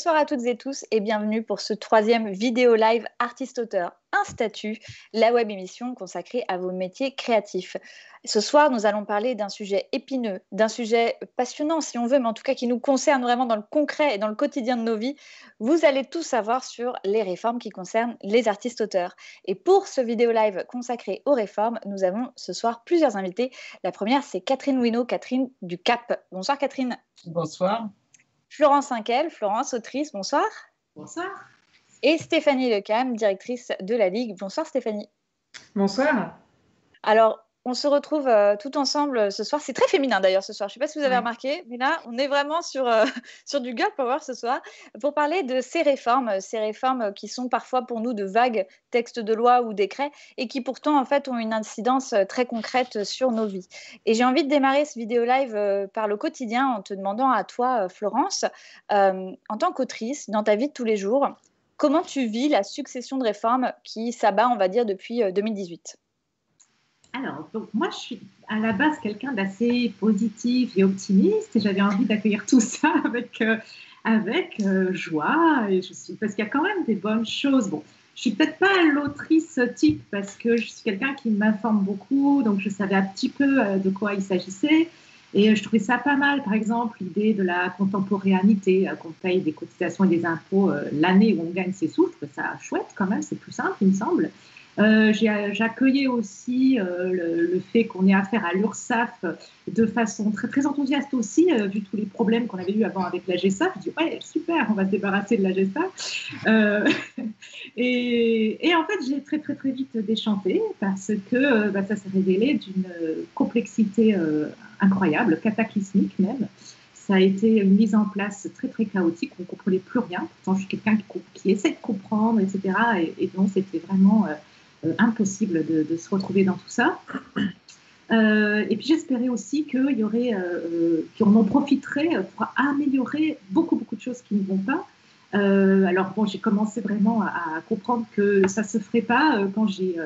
Bonsoir à toutes et tous et bienvenue pour ce troisième vidéo live artiste-auteur un statut, la web émission consacrée à vos métiers créatifs. Ce soir, nous allons parler d'un sujet épineux, d'un sujet passionnant si on veut, mais en tout cas qui nous concerne vraiment dans le concret et dans le quotidien de nos vies. Vous allez tout savoir sur les réformes qui concernent les artistes-auteurs. Et pour ce vidéo live consacré aux réformes, nous avons ce soir plusieurs invités. La première, c'est Catherine Winot, Catherine du CAP. Bonsoir Catherine. Bonsoir. Florence Inquel, Florence, autrice, bonsoir. Bonsoir. Et Stéphanie Lecam, directrice de la Ligue. Bonsoir Stéphanie. Bonsoir. Alors, on se retrouve tout ensemble ce soir. C'est très féminin d'ailleurs ce soir. Je ne sais pas si vous avez remarqué, mais là, on est vraiment sur du girl power ce soir pour parler de ces réformes qui sont parfois pour nous de vagues textes de loi ou décrets et qui pourtant en fait ont une incidence très concrète sur nos vies. Et j'ai envie de démarrer ce vidéo live par le quotidien en te demandant à toi, Florence, en tant qu'autrice, dans ta vie de tous les jours, comment tu vis la succession de réformes qui s'abat, on va dire, depuis 2018 ? Alors, donc, moi, je suis à la base quelqu'un d'assez positif et optimiste et j'avais envie d'accueillir tout ça avec joie. Et parce qu'il y a quand même des bonnes choses. Bon, je ne suis peut-être pas l'autrice type parce que je suis quelqu'un qui m'informe beaucoup, donc je savais un petit peu de quoi il s'agissait. Et je trouvais ça pas mal, par exemple, l'idée de la contemporanéité, qu'on paye des cotisations et des impôts l'année où on gagne ses sous. Je trouve ça chouette quand même, c'est plus simple, il me semble. J'accueillais aussi le fait qu'on ait affaire à l'URSSAF de façon très, très enthousiaste aussi, vu tous les problèmes qu'on avait eu avant avec la GESAF. Je dis, ouais, super, on va se débarrasser de la GESAF. Et en fait, j'ai très, très, très vite déchanté parce que ça s'est révélé d'une complexité incroyable, cataclysmique même. Ça a été une mise en place très, très chaotique. On ne comprenait plus rien. Pourtant, je suis quelqu'un qui essaie de comprendre, etc. Et donc, c'était vraiment impossible de se retrouver dans tout ça. Et puis, j'espérais aussi qu'il y aurait, qu'on en profiterait pour améliorer beaucoup, beaucoup de choses qui ne vont pas. Alors, bon, j'ai commencé vraiment à comprendre que ça ne se ferait pas quand j'ai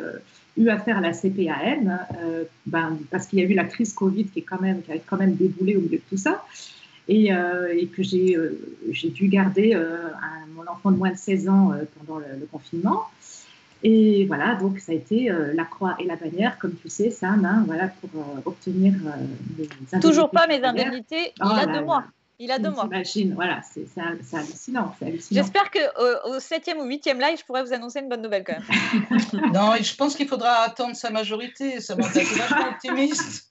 eu affaire à la CPAM, parce qu'il y a eu la crise Covid qui a quand même déboulé au milieu de tout ça. Et que j'ai dû garder mon enfant de moins de 16 ans pendant le confinement. Et voilà, donc ça a été la croix et la bannière, comme tu sais, Sam, hein, voilà, pour obtenir mes indemnités. Toujours pas mes indemnités, il a 2 mois. Il a 2 mois. T'imagines, voilà, c'est hallucinant, c'est hallucinant. J'espère qu'au 7e ou 8e live, je pourrais vous annoncer une bonne nouvelle quand même. Non, je pense qu'il faudra attendre sa majorité, ça m'a été vachement optimiste.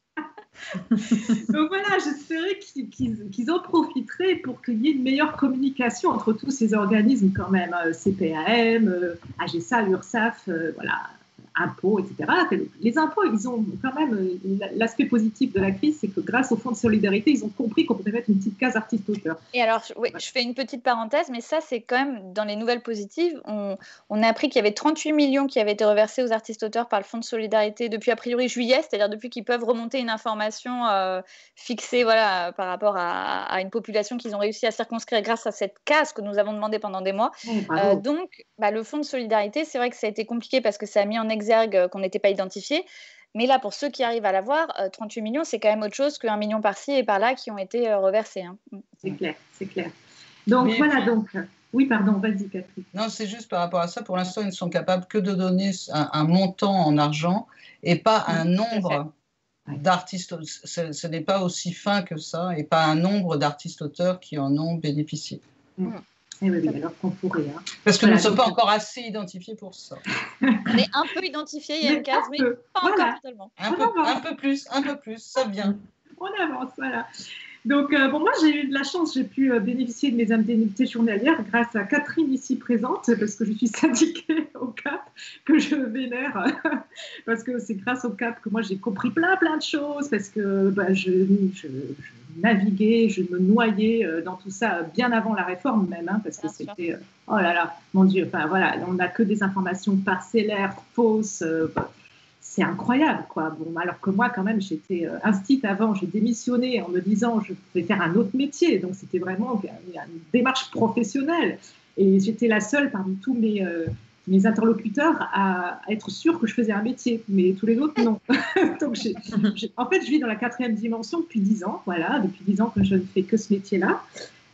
Donc voilà, j'espérais qu'ils en profiteraient pour qu'il y ait une meilleure communication entre tous ces organismes quand même, CPAM, AGSA, URSSAF, voilà, impôts, etc. Les impôts, ils ont quand même, l'aspect positif de la crise, c'est que grâce au fonds de solidarité, ils ont compris qu'on pouvait mettre une petite case artiste-auteur. Et alors, oui, je fais une petite parenthèse, mais ça, c'est quand même, dans les nouvelles positives, on a appris qu'il y avait 38 millions qui avaient été reversés aux artistes-auteurs par le fonds de solidarité depuis, a priori, juillet, c'est-à-dire depuis qu'ils peuvent remonter une information fixée, voilà, par rapport à une population qu'ils ont réussi à circonscrire grâce à cette case que nous avons demandé pendant des mois. Donc, le fonds de solidarité, c'est vrai que ça a été compliqué parce que ça a mis en exergue qu'on n'était pas identifié. Mais là, pour ceux qui arrivent à l'avoir, 38 millions, c'est quand même autre chose qu'1 million par-ci et par-là qui ont été reversés. Hein. C'est clair, c'est clair. Donc voilà, donc... Oui, pardon, vas-y Catherine. Non, c'est juste par rapport à ça, pour l'instant, ils ne sont capables que de donner un montant en argent et pas un nombre d'artistes. Ce n'est pas aussi fin que ça et pas un nombre d'artistes-auteurs qui en ont bénéficié. Eh oui, alors qu'on pourrait. Hein. Parce que nous ne sommes pas encore assez identifiés pour ça. On est un peu identifiés, il y a une case, mais pas encore totalement. Un peu plus, ça vient. On avance, voilà. Donc, moi, j'ai eu de la chance, j'ai pu bénéficier de mes indemnités journalières grâce à Catherine ici présente, parce que je suis syndiquée au CAP, que je vénère, parce que c'est grâce au CAP que moi, j'ai compris plein de choses, parce que je naviguais, je me noyais dans tout ça bien avant la réforme même, hein, parce que c'était, oh là là, mon Dieu, enfin voilà, on n'a que des informations parcellaires, fausses, c'est incroyable, quoi. Bon, alors que moi, quand même, j'étais instite avant, j'ai démissionné en me disant je vais faire un autre métier. Donc, c'était vraiment une démarche professionnelle. Et j'étais la seule parmi tous mes interlocuteurs à être sûre que je faisais un métier. Mais tous les autres, non. Donc, en fait, je vis dans la 4e dimension depuis 10 ans. Voilà, depuis 10 ans que je ne fais que ce métier-là.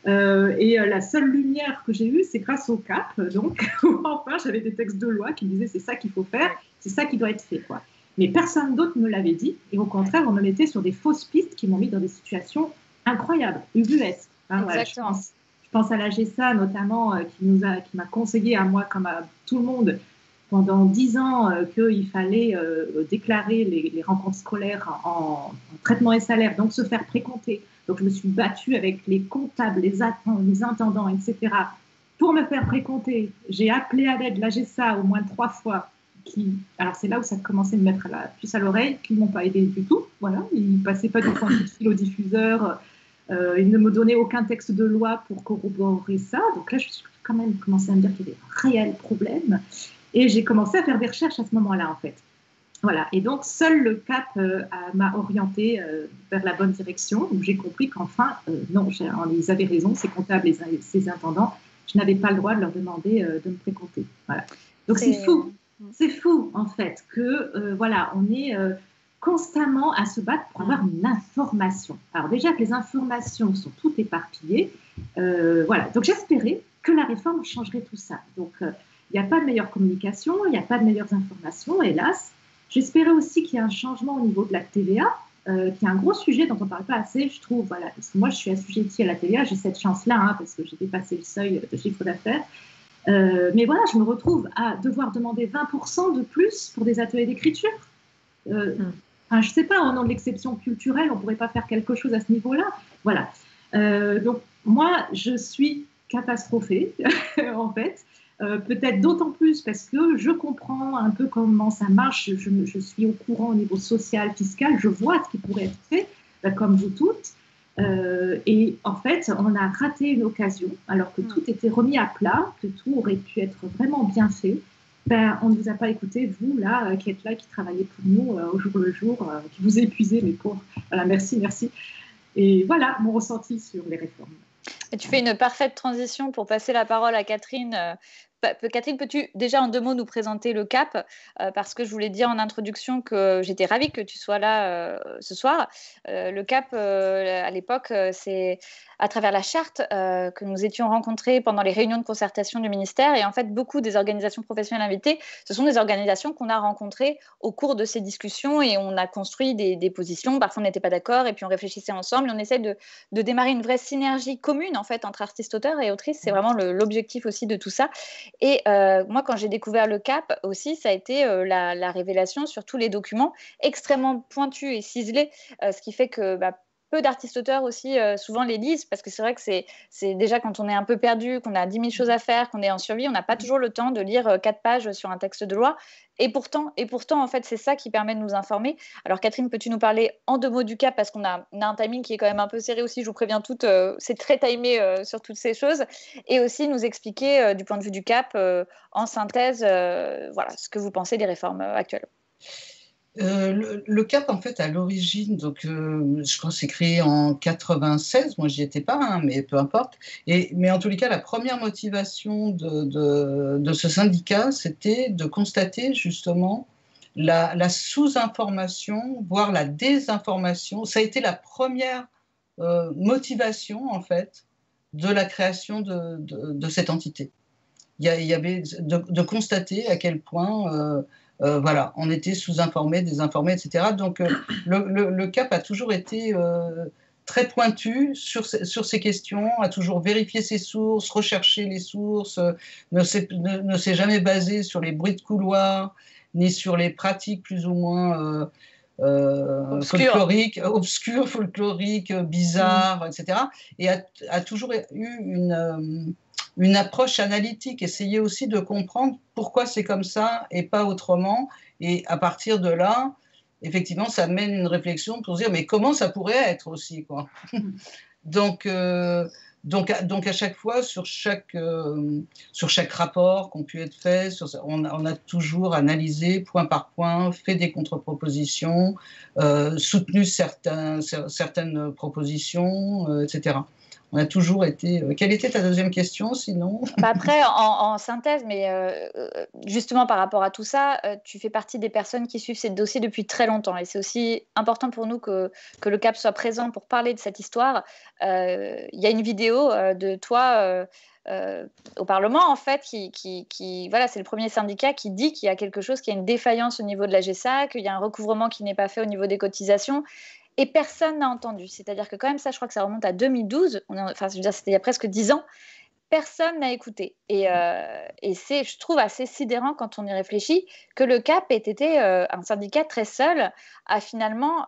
Et la seule lumière que j'ai eue, c'est grâce au CAP. Donc, enfin, j'avais des textes de loi qui me disaient c'est ça qu'il faut faire, c'est ça qui doit être fait, quoi. Mais personne d'autre me l'avait dit. Et au contraire, on me mettait sur des fausses pistes qui m'ont mis dans des situations incroyables, ubuesques. Hein, voilà, je pense à la GESA notamment, qui m'a conseillé à moi, comme à tout le monde, pendant 10 ans, qu'il fallait déclarer les rencontres scolaires en traitement et salaire, donc se faire précompter. Donc, je me suis battue avec les comptables, les intendants, etc. pour me faire précompter. J'ai appelé à l'aide la GESA au moins 3 fois. Alors, c'est là où ça commençait à me mettre la puce à l'oreille, qui ne m'ont pas aidé du tout. Voilà. Ils ne passaient pas du point de fil au diffuseur. Ils ne me donnaient aucun texte de loi pour corroborer ça. Donc là, je suis quand même commencé à me dire qu'il y avait un réel problème. Et j'ai commencé à faire des recherches à ce moment-là, en fait. Voilà. Et donc, seul le CAP m'a orientée vers la bonne direction, où j'ai compris qu'enfin, non, ils avaient raison, ces comptables et ces intendants, je n'avais pas le droit de leur demander de me précompter. Voilà. Donc, c'est fou. C'est fou, en fait, que, voilà, on est constamment à se battre pour avoir une information. Alors, déjà que les informations sont toutes éparpillées, voilà. Donc, j'espérais que la réforme changerait tout ça. Donc, il n'y a pas de meilleure communication, il n'y a pas de meilleures informations, hélas. J'espérais aussi qu'il y ait un changement au niveau de la TVA, qui est un gros sujet dont on ne parle pas assez, je trouve. Voilà, parce que moi, je suis assujettie à la TVA, j'ai cette chance-là, hein, parce que j'ai dépassé le seuil de chiffre d'affaires. Mais voilà, je me retrouve à devoir demander 20% de plus pour des ateliers d'écriture. Enfin, je ne sais pas, au nom de l'exception culturelle, on ne pourrait pas faire quelque chose à ce niveau-là. Voilà. Donc, moi, je suis catastrophée, en fait. Peut-être d'autant plus parce que je comprends un peu comment ça marche, je suis au courant au niveau social, fiscal, je vois ce qui pourrait être fait, comme vous toutes. Et en fait, on a raté une occasion, alors que tout était remis à plat, que tout aurait pu être vraiment bien fait. Ben, on ne vous a pas écouté, vous, là, qui êtes là, qui travaillez pour nous au jour le jour, qui vous épuisez, mes pauvres. Voilà, merci. Et voilà mon ressenti sur les réformes. Et tu fais une parfaite transition pour passer la parole à Catherine. Catherine, peux-tu déjà en 2 mots nous présenter le CAP, parce que je voulais dire en introduction que j'étais ravie que tu sois là ce soir. Le CAP, à l'époque, c'est à travers la charte que nous étions rencontrés pendant les réunions de concertation du ministère. Et en fait, beaucoup des organisations professionnelles invitées, ce sont des organisations qu'on a rencontrées au cours de ces discussions et on a construit des positions. Parfois, on n'était pas d'accord et puis on réfléchissait ensemble. Et on essaie de démarrer une vraie synergie commune en fait, entre artistes-auteurs et autrices. C'est vraiment l'objectif aussi de tout ça. Et moi, quand j'ai découvert le CAP aussi, ça a été la révélation sur tous les documents extrêmement pointus et ciselés, ce qui fait que peu d'artistes-auteurs aussi souvent les lisent, parce que c'est vrai que c'est déjà quand on est un peu perdu, qu'on a 10 000 choses à faire, qu'on est en survie, on n'a pas toujours le temps de lire 4 pages sur un texte de loi. Et pourtant, en fait, c'est ça qui permet de nous informer. Alors, Catherine, peux-tu nous parler en 2 mots du CAP, parce qu'on a un timing qui est quand même un peu serré aussi, je vous préviens toutes, c'est très timé sur toutes ces choses, et aussi nous expliquer du point de vue du CAP, en synthèse, voilà, ce que vous pensez des réformes actuelles. Le CAP, en fait, à l'origine, donc, je crois que c'est créé en 96, moi j'y étais pas, hein, mais peu importe. Mais en tous les cas, la première motivation de ce syndicat, c'était de constater justement la sous-information, voire la désinformation. Ça a été la première motivation, en fait, de la création de cette entité. Il y avait de constater à quel point voilà, on était sous-informés, désinformés, etc. Donc le CAP a toujours été très pointu sur ces questions, a toujours vérifié ses sources, recherché les sources, ne s'est jamais basé sur les bruits de couloir, ni sur les pratiques plus ou moins folkloriques, obscures, folkloriques, bizarres, etc. Et a toujours eu une approche analytique, essayer aussi de comprendre pourquoi c'est comme ça et pas autrement. Et à partir de là, effectivement, ça mène une réflexion pour se dire mais comment ça pourrait être aussi, quoi. Donc à chaque fois, sur chaque rapport qu'on pu être fait, on a toujours analysé point par point, fait des contre-propositions, soutenu certaines propositions, etc. On a toujours été. Quelle était ta deuxième question, sinon? Après, en synthèse, mais justement par rapport à tout ça, tu fais partie des personnes qui suivent ces dossiers depuis très longtemps. Et c'est aussi important pour nous que le CAP soit présent pour parler de cette histoire. Il y a une vidéo de toi au Parlement, en fait, voilà, c'est le premier syndicat qui dit qu'il y a quelque chose, qu'il y a une défaillance au niveau de la GSA, qu'il y a un recouvrement qui n'est pas fait au niveau des cotisations. Et personne n'a entendu. C'est-à-dire que quand même, ça, je crois que ça remonte à 2012. Enfin, je veux dire, c'était il y a presque 10 ans. Personne n'a écouté. Et c'est, je trouve, assez sidérant quand on y réfléchit que le CAP ait été un syndicat très seul à finalement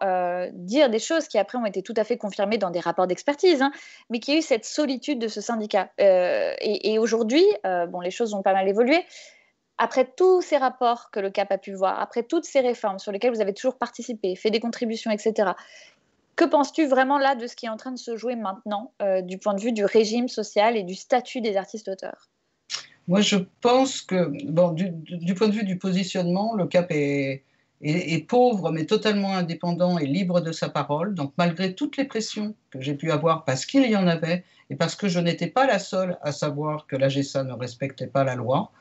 dire des choses qui après ont été tout à fait confirmées dans des rapports d'expertise, hein, mais qu'il y a eu cette solitude de ce syndicat. Et aujourd'hui, bon, les choses ont pas mal évolué. Après tous ces rapports que le CAP a pu voir, après toutes ces réformes sur lesquelles vous avez toujours participé, fait des contributions, etc., que penses-tu vraiment là de ce qui est en train de se jouer maintenant du point de vue du régime social et du statut des artistes-auteurs? Moi, je pense que, bon, du point de vue du positionnement, le CAP est pauvre, mais totalement indépendant et libre de sa parole. Donc, malgré toutes les pressions que j'ai pu avoir, parce qu'il y en avait, et parce que je n'étais pas la seule à savoir que la GSA ne respectait pas la loi,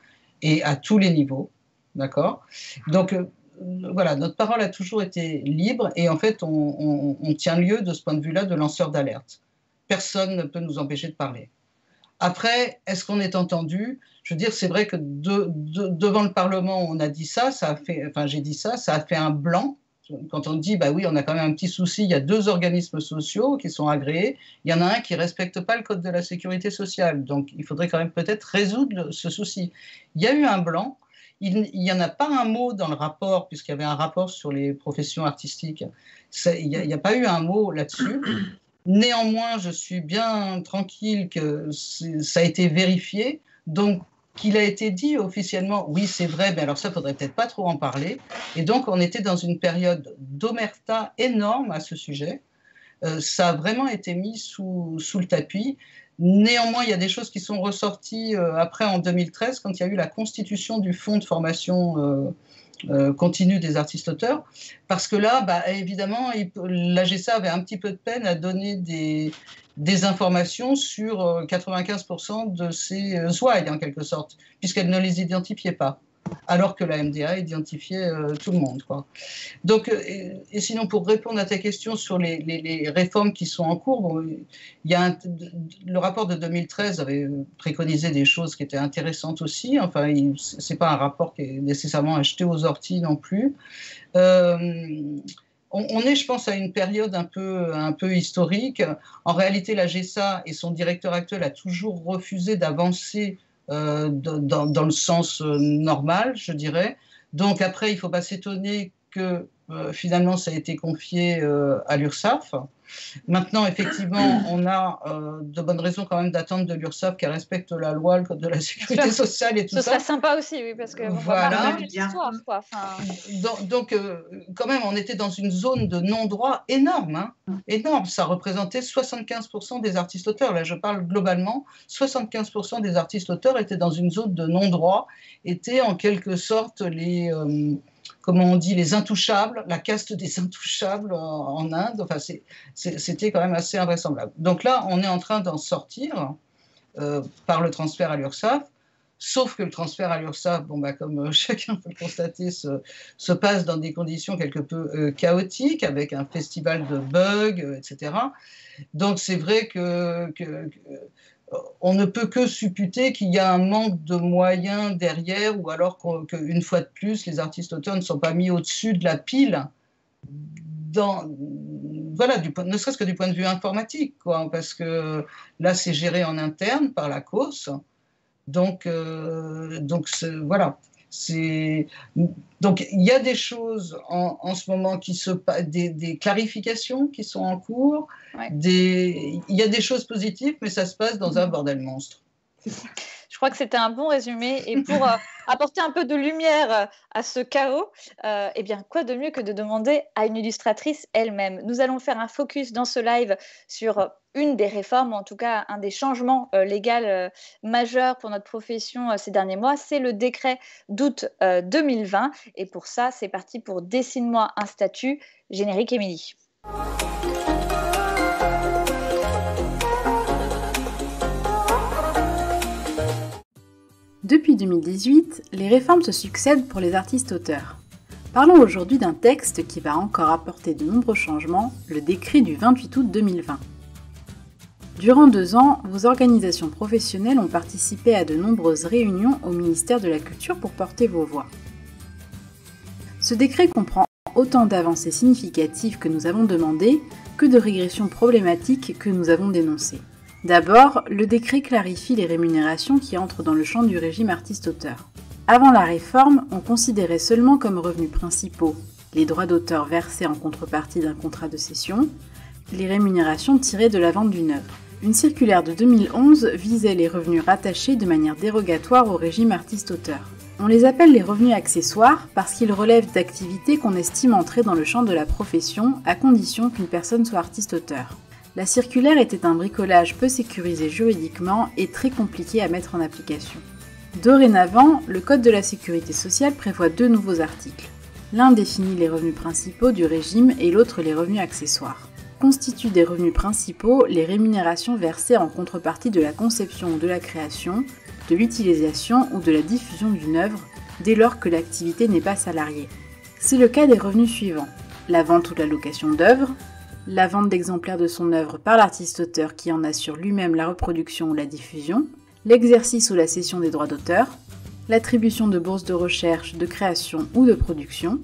et à tous les niveaux, d'accord? Donc, voilà, notre parole a toujours été libre, et en fait, on tient lieu de ce point de vue-là de lanceur d'alerte. Personne ne peut nous empêcher de parler. Après, est-ce qu'on est entendu? Je veux dire, c'est vrai que devant le Parlement, on a dit ça, j'ai dit ça, ça a fait un blanc. Quand on dit, bah oui, on a quand même un petit souci, il y a 2 organismes sociaux qui sont agréés, il y en a un qui ne respecte pas le code de la sécurité sociale, donc il faudrait quand même peut-être résoudre ce souci. Il y a eu un blanc, il n'y en a pas un mot dans le rapport, puisqu'il y avait un rapport sur les professions artistiques, il n'y a pas eu un mot là-dessus. Néanmoins, je suis bien tranquille que ça a été vérifié, donc qu'il a été dit officiellement, oui c'est vrai, mais alors ça, il ne faudrait peut-être pas trop en parler. Et donc on était dans une période d'omerta énorme à ce sujet. Ça a vraiment été mis sous le tapis. Néanmoins, il y a des choses qui sont ressorties après en 2013, quand il y a eu la constitution du fonds de formation continue des artistes-auteurs, parce que là, bah, évidemment, la GSA avait un petit peu de peine à donner des informations sur 95% de ces ouailles, en quelque sorte, puisqu'elle ne les identifiait pas, alors que la MDA identifiait tout le monde, quoi. Donc, et sinon, pour répondre à ta question sur les réformes qui sont en cours, bon, il y a le rapport de 2013 avait préconisé des choses qui étaient intéressantes aussi. Enfin, ce n'est pas un rapport qui est nécessairement acheté aux orties non plus. On est, je pense, à une période un peu historique. En réalité, la GSA et son directeur actuel a toujours refusé d'avancer dans le sens normal, je dirais. Donc après, il ne faut pas s'étonner que finalement ça a été confié à l'URSSAF. Maintenant, effectivement, on a de bonnes raisons quand même d'attendre de l'URSSAF qu'elle respecte la loi, le code de la sécurité sociale et tout ça. Ce serait sympa aussi, oui, parce qu'on voilà. va parler de l'histoire, quoi. Enfin... Donc quand même, on était dans une zone de non-droit énorme, hein, énorme. Ça représentait 75% des artistes-auteurs. Là, je parle globalement, 75% des artistes-auteurs étaient dans une zone de non-droit, étaient en quelque sorte les... comment on dit, les intouchables, la caste des intouchables en Inde. Enfin, c'était quand même assez invraisemblable. Donc là, on est en train d'en sortir par le transfert à l'URSSAF, sauf que le transfert à l'URSSAF, bon, bah, comme chacun peut le constater, se passe dans des conditions quelque peu chaotiques, avec un festival de bugs, etc. Donc c'est vrai que on ne peut que supputer qu'il y a un manque de moyens derrière, ou alors qu'une fois de plus, les artistes-auteurs ne sont pas mis au-dessus de la pile, voilà, ne serait-ce que du point de vue informatique, quoi, parce que là, c'est géré en interne par la COS. Donc voilà. Donc il y a des choses en ce moment des clarifications qui sont en cours, ouais. Il y a des choses positives, mais ça se passe dans un bordel monstre. Je crois que c'était un bon résumé. Et pour apporter un peu de lumière à ce chaos, eh bien, quoi de mieux que de demander à une illustratrice elle-même. Nous allons faire un focus dans ce live sur une des réformes, en tout cas un des changements légaux majeurs pour notre profession ces derniers mois. C'est le décret d'août 2020. Et pour ça, c'est parti pour Dessine-moi un statut. Générique, Émilie. Depuis 2018, les réformes se succèdent pour les artistes-auteurs. Parlons aujourd'hui d'un texte qui va encore apporter de nombreux changements, le décret du 28 août 2020. Durant 2 ans, vos organisations professionnelles ont participé à de nombreuses réunions au ministère de la Culture pour porter vos voix. Ce décret comprend autant d'avancées significatives que nous avons demandées que de régressions problématiques que nous avons dénoncées. D'abord, le décret clarifie les rémunérations qui entrent dans le champ du régime artiste-auteur. Avant la réforme, on considérait seulement comme revenus principaux les droits d'auteur versés en contrepartie d'un contrat de cession, les rémunérations tirées de la vente d'une œuvre. Une circulaire de 2011 visait les revenus rattachés de manière dérogatoire au régime artiste-auteur. On les appelle les revenus accessoires parce qu'ils relèvent d'activités qu'on estime entrer dans le champ de la profession à condition qu'une personne soit artiste-auteur. La circulaire était un bricolage peu sécurisé juridiquement et très compliqué à mettre en application. Dorénavant, le Code de la Sécurité sociale prévoit 2 nouveaux articles. L'un définit les revenus principaux du régime et l'autre les revenus accessoires. Constituent des revenus principaux les rémunérations versées en contrepartie de la conception ou de la création, de l'utilisation ou de la diffusion d'une œuvre, dès lors que l'activité n'est pas salariée. C'est le cas des revenus suivants: la vente ou la location d'œuvres, la vente d'exemplaires de son œuvre par l'artiste-auteur qui en assure lui-même la reproduction ou la diffusion, l'exercice ou la cession des droits d'auteur, l'attribution de bourses de recherche, de création ou de production,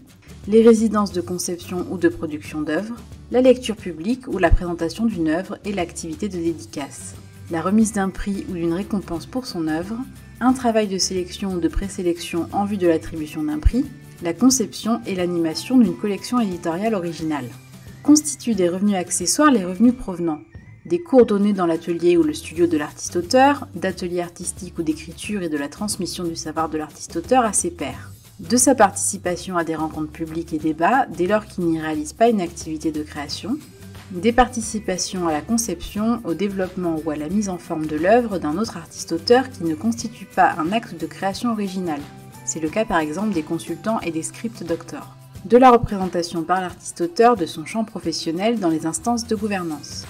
les résidences de conception ou de production d'œuvres, la lecture publique ou la présentation d'une œuvre et l'activité de dédicace, la remise d'un prix ou d'une récompense pour son œuvre, un travail de sélection ou de présélection en vue de l'attribution d'un prix, la conception et l'animation d'une collection éditoriale originale. Constituent des revenus accessoires les revenus provenant des cours donnés dans l'atelier ou le studio de l'artiste-auteur, d'ateliers artistiques ou d'écriture et de la transmission du savoir de l'artiste-auteur à ses pairs, de sa participation à des rencontres publiques et débats dès lors qu'il n'y réalise pas une activité de création, des participations à la conception, au développement ou à la mise en forme de l'œuvre d'un autre artiste-auteur qui ne constitue pas un acte de création originale. C'est le cas par exemple des consultants et des script doctors. De la représentation par l'artiste-auteur de son champ professionnel dans les instances de gouvernance.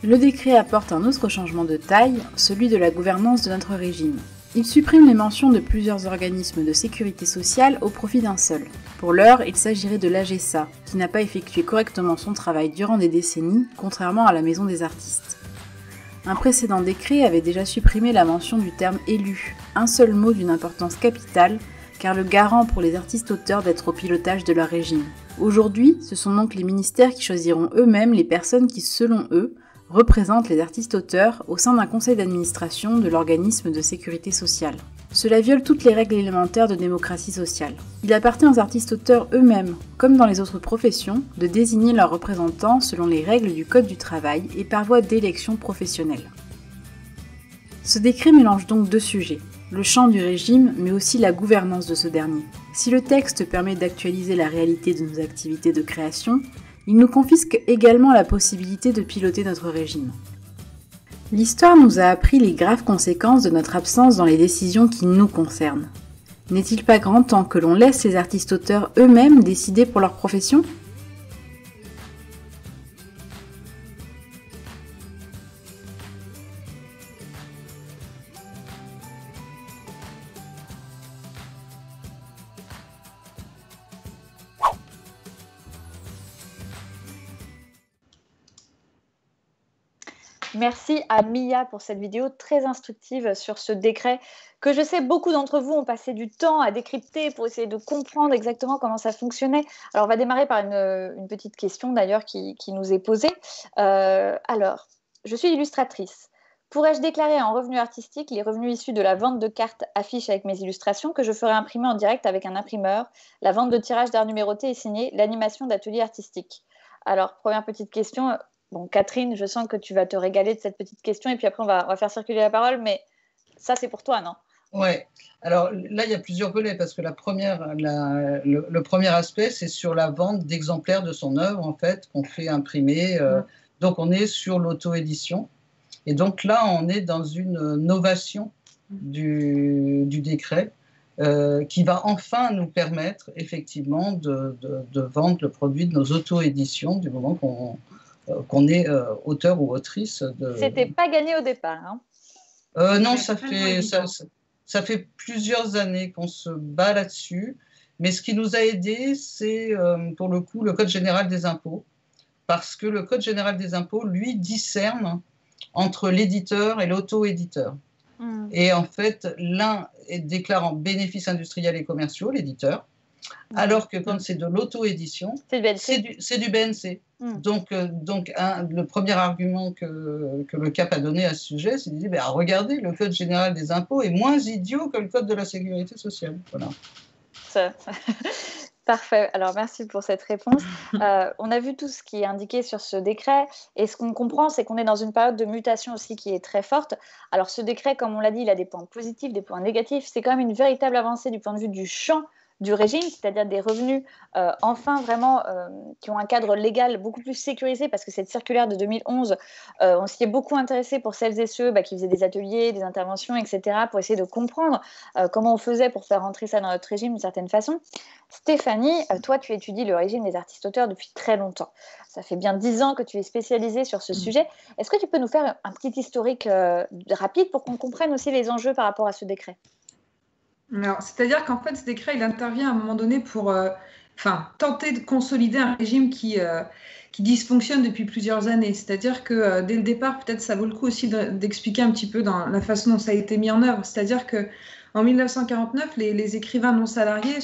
Le décret apporte un autre changement de taille, celui de la gouvernance de notre régime. Il supprime les mentions de plusieurs organismes de sécurité sociale au profit d'un seul. Pour l'heure, il s'agirait de l'AGESA, qui n'a pas effectué correctement son travail durant des décennies, contrairement à la Maison des artistes. Un précédent décret avait déjà supprimé la mention du terme « élu », un seul mot d'une importance capitale, car le garant pour les artistes-auteurs d'être au pilotage de leur régime. Aujourd'hui, ce sont donc les ministères qui choisiront eux-mêmes les personnes qui, selon eux, représentent les artistes-auteurs au sein d'un conseil d'administration de l'organisme de sécurité sociale. Cela viole toutes les règles élémentaires de démocratie sociale. Il appartient aux artistes-auteurs eux-mêmes, comme dans les autres professions, de désigner leurs représentants selon les règles du Code du travail et par voie d'élection professionnelle. Ce décret mélange donc 2 sujets, le champ du régime, mais aussi la gouvernance de ce dernier. Si le texte permet d'actualiser la réalité de nos activités de création, il nous confisque également la possibilité de piloter notre régime. L'histoire nous a appris les graves conséquences de notre absence dans les décisions qui nous concernent. N'est-il pas grand temps que l'on laisse les artistes-auteurs eux-mêmes décider pour leur profession ? Merci à Mia pour cette vidéo très instructive sur ce décret que je sais beaucoup d'entre vous ont passé du temps à décrypter pour essayer de comprendre exactement comment ça fonctionnait. Alors, on va démarrer par une petite question d'ailleurs qui nous est posée. Alors, je suis illustratrice. Pourrais-je déclarer en revenu artistique les revenus issus de la vente de cartes affiches avec mes illustrations que je ferai imprimer en direct avec un imprimeur, la vente de tirages d'art numérotés et signés, l'animation d'ateliers artistiques? Alors, première petite question. Bon, Catherine, je sens que tu vas te régaler de cette petite question et puis après, on va faire circuler la parole, mais ça, c'est pour toi, non? Oui. Alors là, il y a plusieurs volets parce que le premier aspect, c'est sur la vente d'exemplaires de son œuvre, en fait, qu'on fait imprimer. Donc, on est sur l'auto-édition. Et donc là, on est dans une novation du décret qui va enfin nous permettre, effectivement, de vendre le produit de nos auto-éditions du moment qu'on est auteur ou autrice. C'était pas gagné au départ, hein? Non, ça fait... Ça fait plusieurs années qu'on se bat là-dessus, mais ce qui nous a aidés, c'est pour le coup le Code général des impôts, parce que le Code général des impôts, lui, discerne entre l'éditeur et l'auto-éditeur. Et en fait, l'un déclare en bénéfices industriels et commerciaux, l'éditeur, alors que quand c'est de l'auto-édition, c'est du BNC. Donc le premier argument que le CAP a donné à ce sujet, c'est de dire, regardez, le Code général des impôts est moins idiot que le Code de la sécurité sociale. Voilà. Parfait. Alors, merci pour cette réponse. On a vu tout ce qui est indiqué sur ce décret. Et ce qu'on comprend, c'est qu'on est dans une période de mutation aussi qui est très forte. Alors, ce décret, comme on l'a dit, il a des points positifs, des points négatifs. C'est quand même une véritable avancée du point de vue du champ du régime, c'est-à-dire des revenus enfin vraiment qui ont un cadre légal beaucoup plus sécurisé, parce que cette circulaire de 2011, on s'y est beaucoup intéressé pour celles et ceux qui faisaient des ateliers, des interventions, etc., pour essayer de comprendre comment on faisait pour faire rentrer ça dans notre régime d'une certaine façon. Stéphanie, toi, tu étudies le régime des artistes-auteurs depuis très longtemps. Ça fait bien 10 ans que tu es spécialisée sur ce sujet. Est-ce que tu peux nous faire un petit historique rapide pour qu'on comprenne aussi les enjeux par rapport à ce décret ? Alors, c'est-à-dire qu'en fait, ce décret, il intervient à un moment donné pour tenter de consolider un régime qui dysfonctionne depuis plusieurs années. C'est-à-dire que dès le départ, peut-être ça vaut le coup aussi d'expliquer un petit peu dans la façon dont ça a été mis en œuvre. C'est-à-dire qu'en 1949, les écrivains non salariés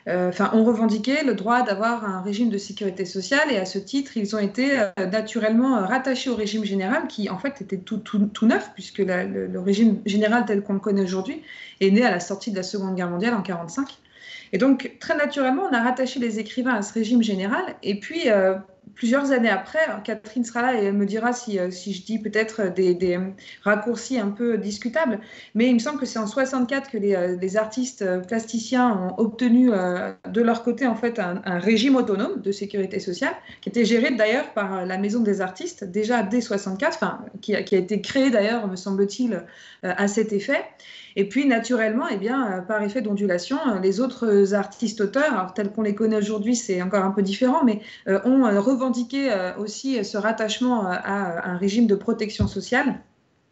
ont revendiqué le droit d'avoir un régime de sécurité sociale, et à ce titre, ils ont été naturellement rattachés au régime général, qui en fait était tout neuf, puisque le régime général tel qu'on le connaît aujourd'hui est né à la sortie de la Seconde Guerre mondiale en 1945. Et donc, très naturellement, on a rattaché les écrivains à ce régime général. Et puis, plusieurs années après, Catherine sera là et elle me dira si je dis peut-être des raccourcis un peu discutables, mais il me semble que c'est en 1964 que les artistes plasticiens ont obtenu de leur côté en fait un régime autonome de sécurité sociale, qui était géré d'ailleurs par la Maison des artistes, déjà dès 1964, qui a été créé d'ailleurs, me semble-t-il, à cet effet. Et puis, naturellement, par effet d'ondulation, les autres artistes-auteurs, alors tels qu'on les connaît aujourd'hui, c'est encore un peu différent, mais ont revendiqué aussi ce rattachement à un régime de protection sociale.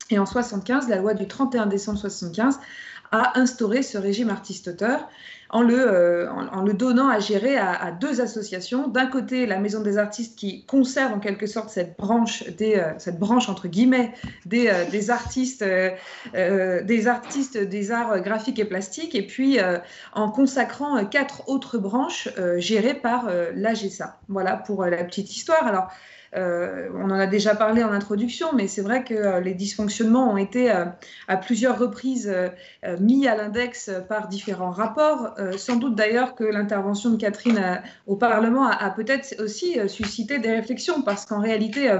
Et en 1975, la loi du 31 décembre 1975 a instauré ce régime artiste-auteur en le donnant à gérer à deux associations. D'un côté, la Maison des artistes, qui conserve en quelque sorte cette branche entre guillemets des artistes des arts graphiques et plastiques, et puis en consacrant 4 autres branches gérées par l'AGESA. Voilà pour la petite histoire. Alors, on en a déjà parlé en introduction, mais c'est vrai que les dysfonctionnements ont été à plusieurs reprises mis à l'index par différents rapports. Sans doute d'ailleurs que l'intervention de Catherine au Parlement a peut-être aussi suscité des réflexions, parce qu'en réalité,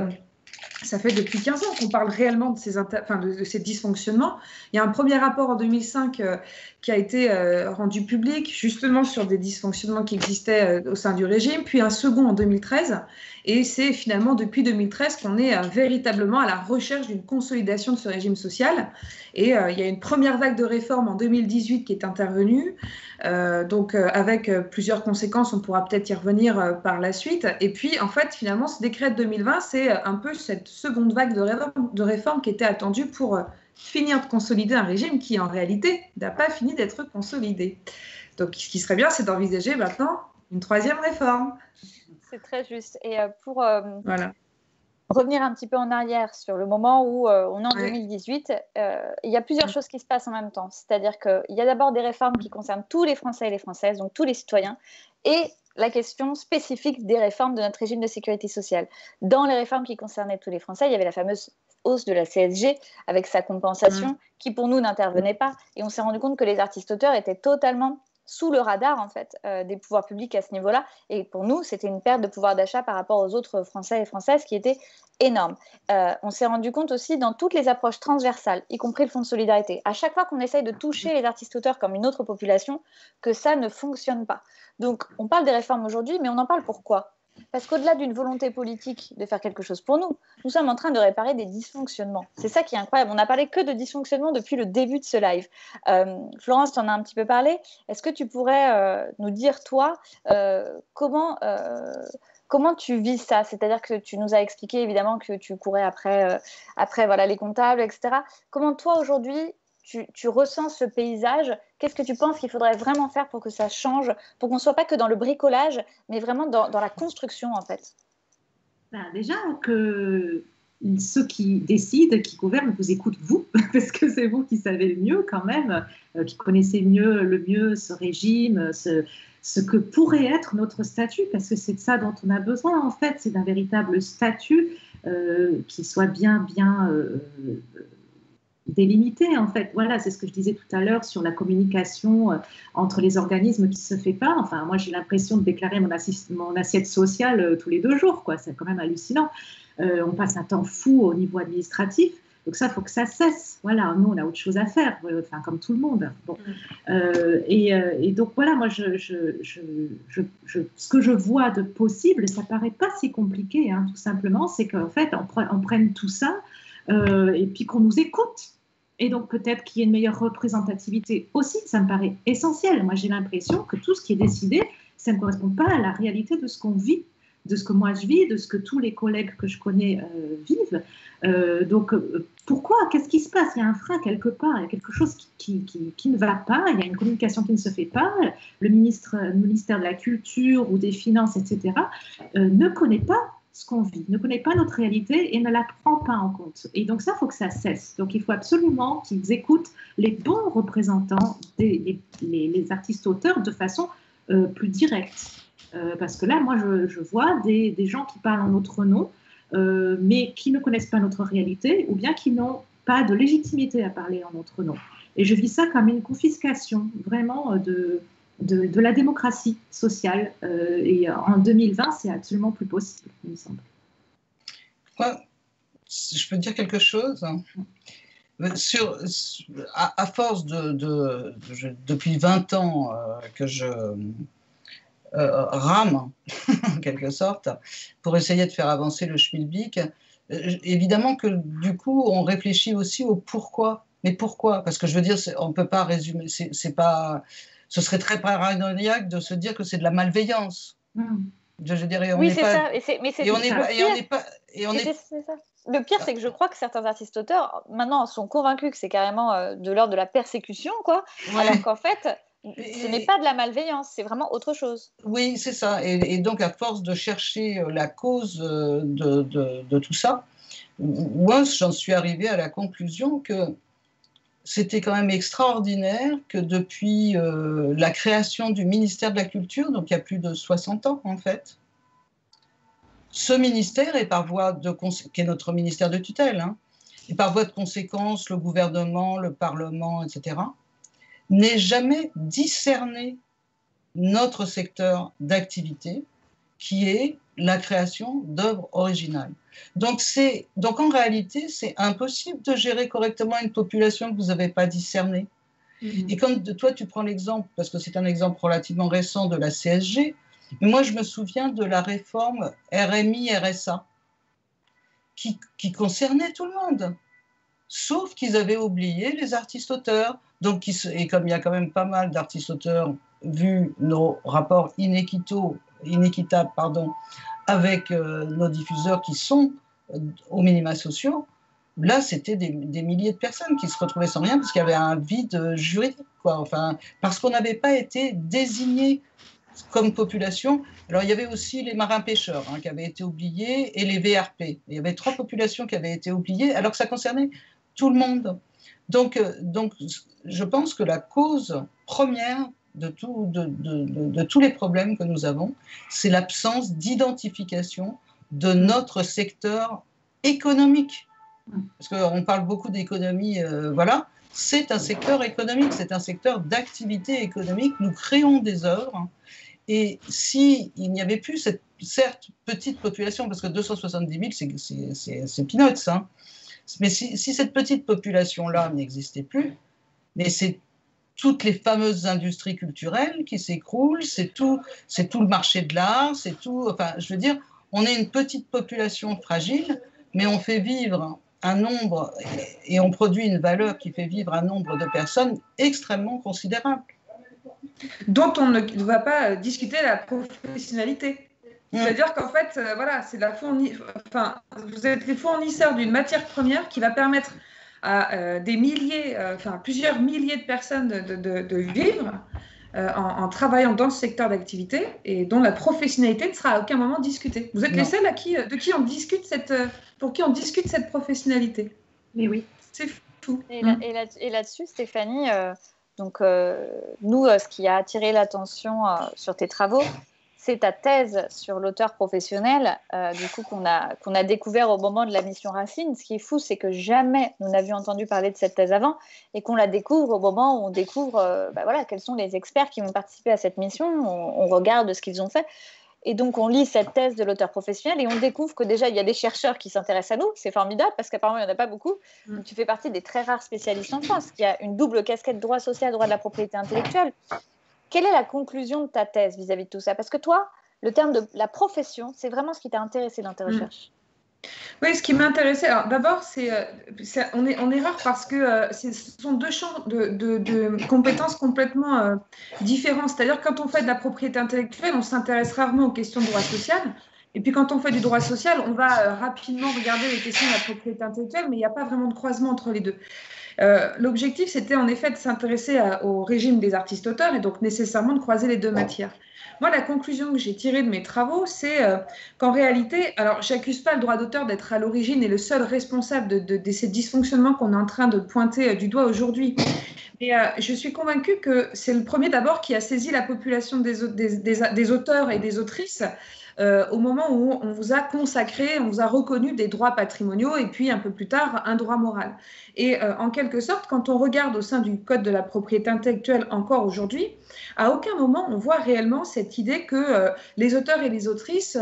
ça fait depuis 15 ans qu'on parle réellement de ces dysfonctionnements. Il y a un premier rapport en 2005 qui a été rendu public justement sur des dysfonctionnements qui existaient au sein du régime, puis un second en 2013. Et c'est finalement depuis 2013 qu'on est véritablement à la recherche d'une consolidation de ce régime social. Et il y a une première vague de réformes en 2018 qui est intervenue, avec plusieurs conséquences, on pourra peut-être y revenir par la suite. Et puis, en fait, finalement, ce décret de 2020, c'est un peu cette seconde vague de réformes qui était attendue pour finir de consolider un régime qui, en réalité, n'a pas fini d'être consolidé. Donc, ce qui serait bien, c'est d'envisager maintenant une troisième réforme. C'est très juste. Et pour revenir un petit peu en arrière sur le moment où on est en 2018, il y a plusieurs choses qui se passent en même temps. C'est-à-dire qu'il y a d'abord des réformes qui concernent tous les Français et les Françaises, donc tous les citoyens, et la question spécifique des réformes de notre régime de sécurité sociale. Dans les réformes qui concernaient tous les Français, il y avait la fameuse hausse de la CSG avec sa compensation qui, pour nous, n'intervenait pas. Et on s'est rendu compte que les artistes-auteurs étaient totalement sous le radar en fait, des pouvoirs publics à ce niveau-là. Et pour nous, c'était une perte de pouvoir d'achat par rapport aux autres Français et Françaises qui était énorme. On s'est rendu compte aussi dans toutes les approches transversales, y compris le Fonds de solidarité, à chaque fois qu'on essaye de toucher les artistes-auteurs comme une autre population, que ça ne fonctionne pas. Donc, on parle des réformes aujourd'hui, mais on en parle pourquoi ? Parce qu'au-delà d'une volonté politique de faire quelque chose pour nous, nous sommes en train de réparer des dysfonctionnements. C'est ça qui est incroyable. On n'a parlé que de dysfonctionnements depuis le début de ce live. Florence, tu en as un petit peu parlé. Est-ce que tu pourrais nous dire, toi, comment tu vis ça ? C'est-à-dire que tu nous as expliqué, évidemment, que tu courais après les comptables, etc. Comment, toi, aujourd'hui, tu ressens ce paysage? Qu'est-ce que tu penses qu'il faudrait vraiment faire pour que ça change, pour qu'on ne soit pas que dans le bricolage, mais vraiment dans la construction, en fait? Déjà, que ceux qui décident, qui gouvernent, vous écoutent vous, parce que c'est vous qui savez le mieux quand même, qui connaissez le mieux ce régime, ce que pourrait être notre statut, parce que c'est de ça dont on a besoin en fait, c'est d'un véritable statut qui soit bien délimité en fait. Voilà, c'est ce que je disais tout à l'heure sur la communication entre les organismes qui ne se fait pas. Enfin, moi j'ai l'impression de déclarer mon assiette sociale tous les 2 jours, quoi. C'est quand même hallucinant. On passe un temps fou au niveau administratif. Donc ça, il faut que ça cesse. Voilà, nous, on a autre chose à faire, enfin, comme tout le monde. Bon. Et donc, voilà, moi, ce que je vois de possible, ça ne paraît pas si compliqué, hein, tout simplement, c'est qu'en fait, on prenne tout ça et puis qu'on nous écoute. Et donc, peut-être qu'il y ait une meilleure représentativité aussi, ça me paraît essentiel. Moi, j'ai l'impression que tout ce qui est décidé, ça ne correspond pas à la réalité de ce qu'on vit, de ce que moi je vis, de ce que tous les collègues que je connais vivent. Donc, pourquoi? Qu'est-ce qui se passe? Il y a un frein quelque part, il y a quelque chose qui ne va pas, il y a une communication qui ne se fait pas. Le ministère de la Culture ou des Finances, etc., ne connaît pas ce qu'on vit, ne connaît pas notre réalité et ne la prend pas en compte. Et donc ça, il faut que ça cesse. Donc il faut absolument qu'ils écoutent les bons représentants, les artistes-auteurs de façon plus directe. Parce que là, moi, je vois des gens qui parlent en notre nom, mais qui ne connaissent pas notre réalité, ou bien qui n'ont pas de légitimité à parler en notre nom. Et je vis ça comme une confiscation, vraiment, de la démocratie sociale. Et en 2020, c'est absolument plus possible, il me semble. Moi, je peux dire quelque chose à force depuis 20 ans que je rame, en quelque sorte, pour essayer de faire avancer le schmilblick. Évidemment que du coup, on réfléchit aussi au pourquoi. Mais pourquoi? Parce que je veux dire, on ne peut pas résumer, c'est pas, ce serait très paranoïaque de se dire que c'est de la malveillance. Je dirais, oui, c'est ça. Le pire, c'est que je crois que certains artistes-auteurs, maintenant, sont convaincus que c'est carrément de l'ordre de la persécution, quoi, ouais. Alors qu'en fait, ce n'est pas de la malveillance, c'est vraiment autre chose. Oui, c'est ça. Et donc, à force de chercher la cause de tout ça, moi, j'en suis arrivée à la conclusion que c'était quand même extraordinaire que depuis la création du ministère de la Culture, donc il y a plus de 60 ans en fait, ce ministère, et par voie qui est notre ministère de tutelle, hein, et par voie de conséquence, le gouvernement, le Parlement, etc., n'ait jamais discerné notre secteur d'activité, qui est la création d'œuvres originales. Donc en réalité, c'est impossible de gérer correctement une population que vous n'avez pas discernée. Et comme toi, tu prends l'exemple, parce que c'est un exemple relativement récent de la CSG, mais moi, je me souviens de la réforme RMI-RSA, qui concernait tout le monde, sauf qu'ils avaient oublié les artistes-auteurs. Donc, et comme il y a quand même pas mal d'artistes-auteurs, vu nos rapports inéquitables avec nos diffuseurs qui sont aux minima sociaux, là, c'était des milliers de personnes qui se retrouvaient sans rien parce qu'il y avait un vide juridique, quoi. Enfin, parce qu'on n'avait pas été désignés comme population. Alors, il y avait aussi les marins-pêcheurs qui avaient été oubliés et les VRP. Il y avait 3 populations qui avaient été oubliées alors que ça concernait tout le monde. Donc je pense que la cause première de tous les problèmes que nous avons, c'est l'absence d'identification de notre secteur économique. Parce qu'on parle beaucoup d'économie, voilà, c'est un secteur économique, c'est un secteur d'activité économique. Nous créons des œuvres. Et s'il n'y avait plus cette, certes, petite population, parce que 270 000, c'est peanuts, hein, mais si cette petite population-là n'existait plus, mais c'est toutes les fameuses industries culturelles qui s'écroulent, c'est tout le marché de l'art, c'est tout. Enfin, je veux dire, on est une petite population fragile, mais on fait vivre un nombre et on produit une valeur qui fait vivre un nombre de personnes extrêmement considérable. Dont on ne va pas discuter la professionnalité. C'est-à-dire qu'en fait, voilà, c'est vous êtes les fournisseurs d'une matière première qui va permettre à plusieurs milliers de personnes de vivre en travaillant dans ce secteur d'activité et dont la professionnalité ne sera à aucun moment discutée. Vous êtes les seuls pour qui on discute cette professionnalité. Mais oui. C'est fou. Et là-dessus, Stéphanie, nous, ce qui a attiré l'attention sur tes travaux, c'est ta thèse sur l'auteur professionnel, qu'on a découvert au moment de la mission Racine. Ce qui est fou, c'est que jamais nous n'avions entendu parler de cette thèse avant et qu'on la découvre au moment où on découvre quels sont les experts qui vont participer à cette mission. On regarde ce qu'ils ont fait. Et donc, on lit cette thèse de l'auteur professionnel et on découvre que déjà, il y a des chercheurs qui s'intéressent à nous. C'est formidable parce qu'apparemment, il n'y en a pas beaucoup. Donc, tu fais partie des très rares spécialistes en France qui a une double casquette droit social, droit de la propriété intellectuelle. Quelle est la conclusion de ta thèse vis-à-vis de tout ça? Parce que toi, le terme de la profession, c'est vraiment ce qui t'a intéressé dans tes recherches. Oui, ce qui m'intéressait, alors d'abord, on est rare parce que ce sont deux champs de compétences complètement différents. C'est-à-dire quand on fait de la propriété intellectuelle, on s'intéresse rarement aux questions de droit social. Et puis quand on fait du droit social, on va rapidement regarder les questions de la propriété intellectuelle, mais il n'y a pas vraiment de croisement entre les deux. L'objectif, c'était en effet de s'intéresser au régime des artistes-auteurs et donc nécessairement de croiser les deux matières. Moi, la conclusion que j'ai tirée de mes travaux, c'est qu'en réalité, alors j'accuse pas le droit d'auteur d'être à l'origine et le seul responsable de ces dysfonctionnements qu'on est en train de pointer du doigt aujourd'hui. Et je suis convaincue que c'est le premier d'abord qui a saisi la population des auteurs et des autrices au moment où on vous a consacré, on vous a reconnu des droits patrimoniaux et puis un peu plus tard un droit moral. Et en quelque sorte, quand on regarde au sein du Code de la propriété intellectuelle encore aujourd'hui, à aucun moment on voit réellement cette idée que les auteurs et les autrices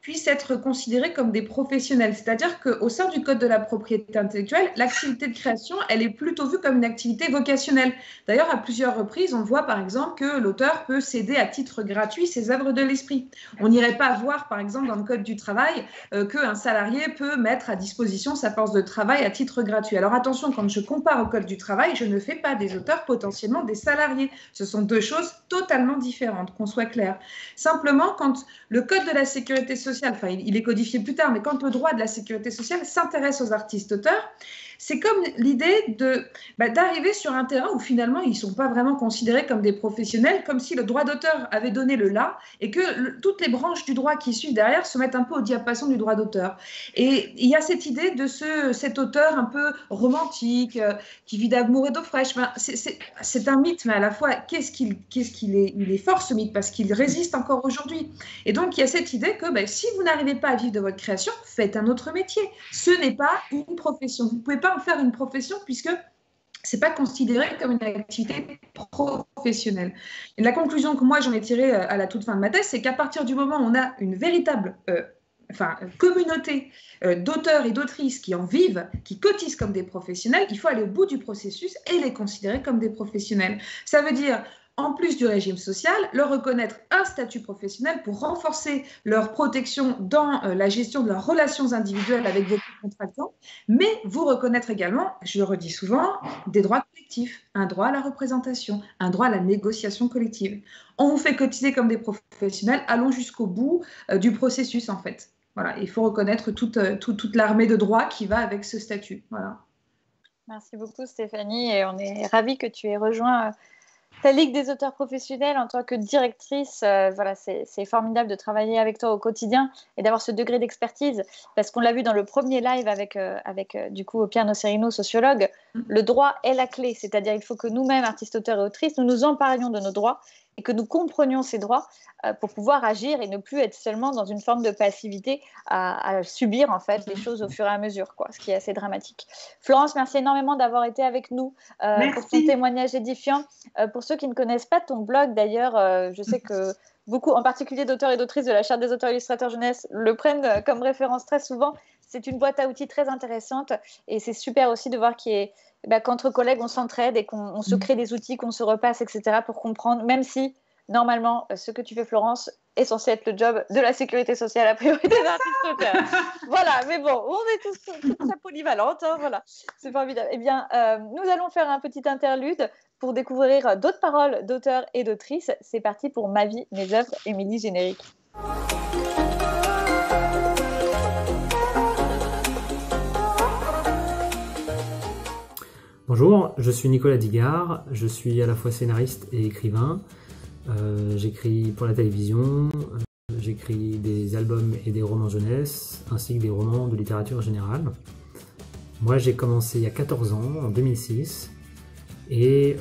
puissent être considérés comme des professionnels. C'est-à-dire qu'au sein du Code de la propriété intellectuelle, l'activité de création, elle est plutôt vue comme une activité vocationnelle. D'ailleurs, à plusieurs reprises, on voit par exemple que l'auteur peut céder à titre gratuit ses œuvres de l'esprit. On n'irait pas voir, par exemple, dans le Code du travail, qu'un salarié peut mettre à disposition sa force de travail à titre gratuit. Alors attention, quand je compare au Code du travail, je ne fais pas des auteurs potentiellement des salariés. Ce sont deux choses totalement différentes, qu'on soit clair. Simplement, quand le Code de la sécurité sociale, enfin il est codifié plus tard, mais quand le droit de la sécurité sociale s'intéresse aux artistes-auteurs, c'est comme l'idée d'arriver sur un terrain où finalement ils ne sont pas vraiment considérés comme des professionnels, comme si le droit d'auteur avait donné le là et que toutes les branches du droit qui suivent derrière se mettent un peu au diapason du droit d'auteur. Et il y a cette idée de cet auteur un peu romantique, qui vit d'amour et d'eau fraîche. C'est un mythe, mais à la fois, il est fort ce mythe parce qu'il résiste encore aujourd'hui. Et donc il y a cette idée que si vous n'arrivez pas à vivre de votre création, faites un autre métier. Ce n'est pas une profession. Vous ne pouvez pas en faire une profession puisque c'est pas considéré comme une activité professionnelle. Et la conclusion que moi j'en ai tirée à la toute fin de ma thèse, c'est qu'à partir du moment où on a une véritable communauté d'auteurs et d'autrices qui en vivent, qui cotisent comme des professionnels, il faut aller au bout du processus et les considérer comme des professionnels. Ça veut dire, en plus du régime social, leur reconnaître un statut professionnel pour renforcer leur protection dans la gestion de leurs relations individuelles avec vos contractants, mais vous reconnaître également, je le redis souvent, des droits collectifs, un droit à la représentation, un droit à la négociation collective. On vous fait cotiser comme des professionnels, allons jusqu'au bout du processus en fait. Voilà, il faut reconnaître toute l'armée de droits qui va avec ce statut. Voilà. Merci beaucoup Stéphanie et on est ravis que tu aies rejoint ta Ligue des auteurs professionnels en tant que directrice. C'est formidable de travailler avec toi au quotidien et d'avoir ce degré d'expertise parce qu'on l'a vu dans le premier live avec du coup Pierre Nocerino, sociologue. Le droit est la clé, c'est-à-dire il faut que nous-mêmes, artistes, auteurs et autrices, nous nous emparions de nos droits et que nous comprenions ces droits pour pouvoir agir et ne plus être seulement dans une forme de passivité à subir en fait les choses au fur et à mesure, ce qui est assez dramatique. Florence, merci énormément d'avoir été avec nous pour ton témoignage édifiant. Pour ceux qui ne connaissent pas ton blog d'ailleurs, je sais que beaucoup, en particulier d'auteurs et d'autrices de la Charte des auteurs illustrateurs jeunesse, le prennent comme référence très souvent. C'est une boîte à outils très intéressante et c'est super aussi de voir qu'entre collègues on s'entraide et qu'on se crée des outils, qu'on se repasse, etc. pour comprendre, même si normalement, ce que tu fais, Florence, est censé être le job de la sécurité sociale, a priori, des artistes-auteurs. Voilà, mais bon, on est tous très polyvalentes, voilà, c'est formidable. Eh bien, nous allons faire un petit interlude pour découvrir d'autres paroles d'auteurs et d'autrices. C'est parti pour Ma vie, mes œuvres, Émilie Générique. Bonjour, je suis Nicolas Digard, je suis à la fois scénariste et écrivain. J'écris pour la télévision, j'écris des albums et des romans jeunesse, ainsi que des romans de littérature générale. Moi j'ai commencé il y a 14 ans, en 2006, et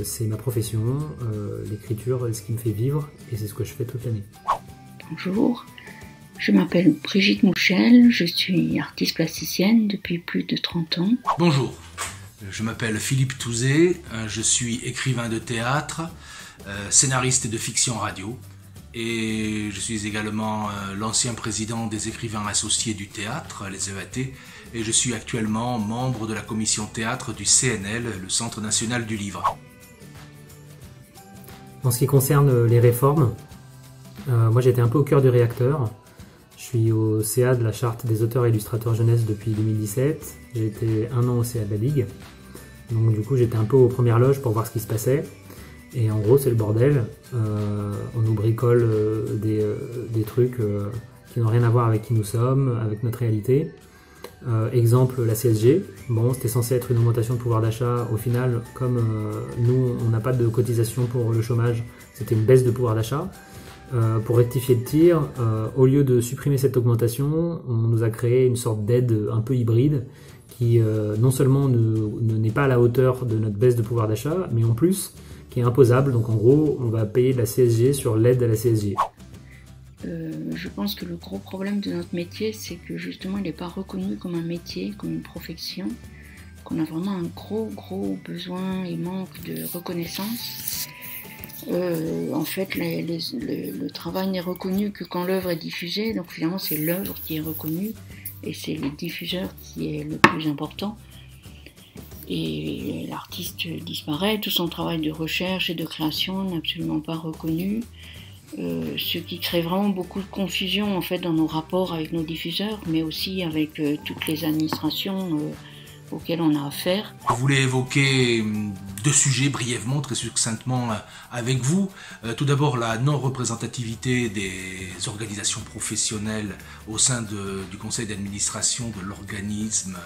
c'est ma profession, l'écriture, ce qui me fait vivre, et c'est ce que je fais toute l'année. Bonjour, je m'appelle Brigitte Mouchel, je suis artiste plasticienne depuis plus de 30 ans. Bonjour, je m'appelle Philippe Touzé, je suis écrivain de théâtre, scénariste de fiction radio, et je suis également l'ancien président des écrivains associés du théâtre, les EAT, et je suis actuellement membre de la commission théâtre du CNL, le Centre national du livre. En ce qui concerne les réformes, moi j'étais un peu au cœur du réacteur. Je suis au CA de la charte des auteurs et illustrateurs jeunesse depuis 2017. J'ai été 1 an au CA de la Ligue. Donc du coup j'étais un peu aux premières loges pour voir ce qui se passait. Et en gros c'est le bordel. On nous bricole des trucs qui n'ont rien à voir avec qui nous sommes, avec notre réalité. Exemple, la CSG. Bon, c'était censé être une augmentation de pouvoir d'achat. Au final, comme nous, on n'a pas de cotisation pour le chômage, c'était une baisse de pouvoir d'achat. Pour rectifier le tir, au lieu de supprimer cette augmentation, on nous a créé une sorte d'aide un peu hybride qui non seulement n'est pas à la hauteur de notre baisse de pouvoir d'achat, mais en plus qui est imposable. Donc en gros, on va payer de la CSG sur l'aide à la CSG. Je pense que le gros problème de notre métier, c'est que justement il n'est pas reconnu comme un métier, comme une profession, qu'on a vraiment un gros besoin et manque de reconnaissance. En fait, le travail n'est reconnu que quand l'œuvre est diffusée, donc finalement c'est l'œuvre qui est reconnue et c'est le diffuseur qui est le plus important. Et l'artiste disparaît, tout son travail de recherche et de création n'est absolument pas reconnu. Ce qui crée vraiment beaucoup de confusion en fait dans nos rapports avec nos diffuseurs, mais aussi avec toutes les administrations auxquelles on a affaire. Je voulais évoquer 2 sujets brièvement, très succinctement avec vous. Tout d'abord, la non-représentativité des organisations professionnelles au sein du conseil d'administration de l'organisme,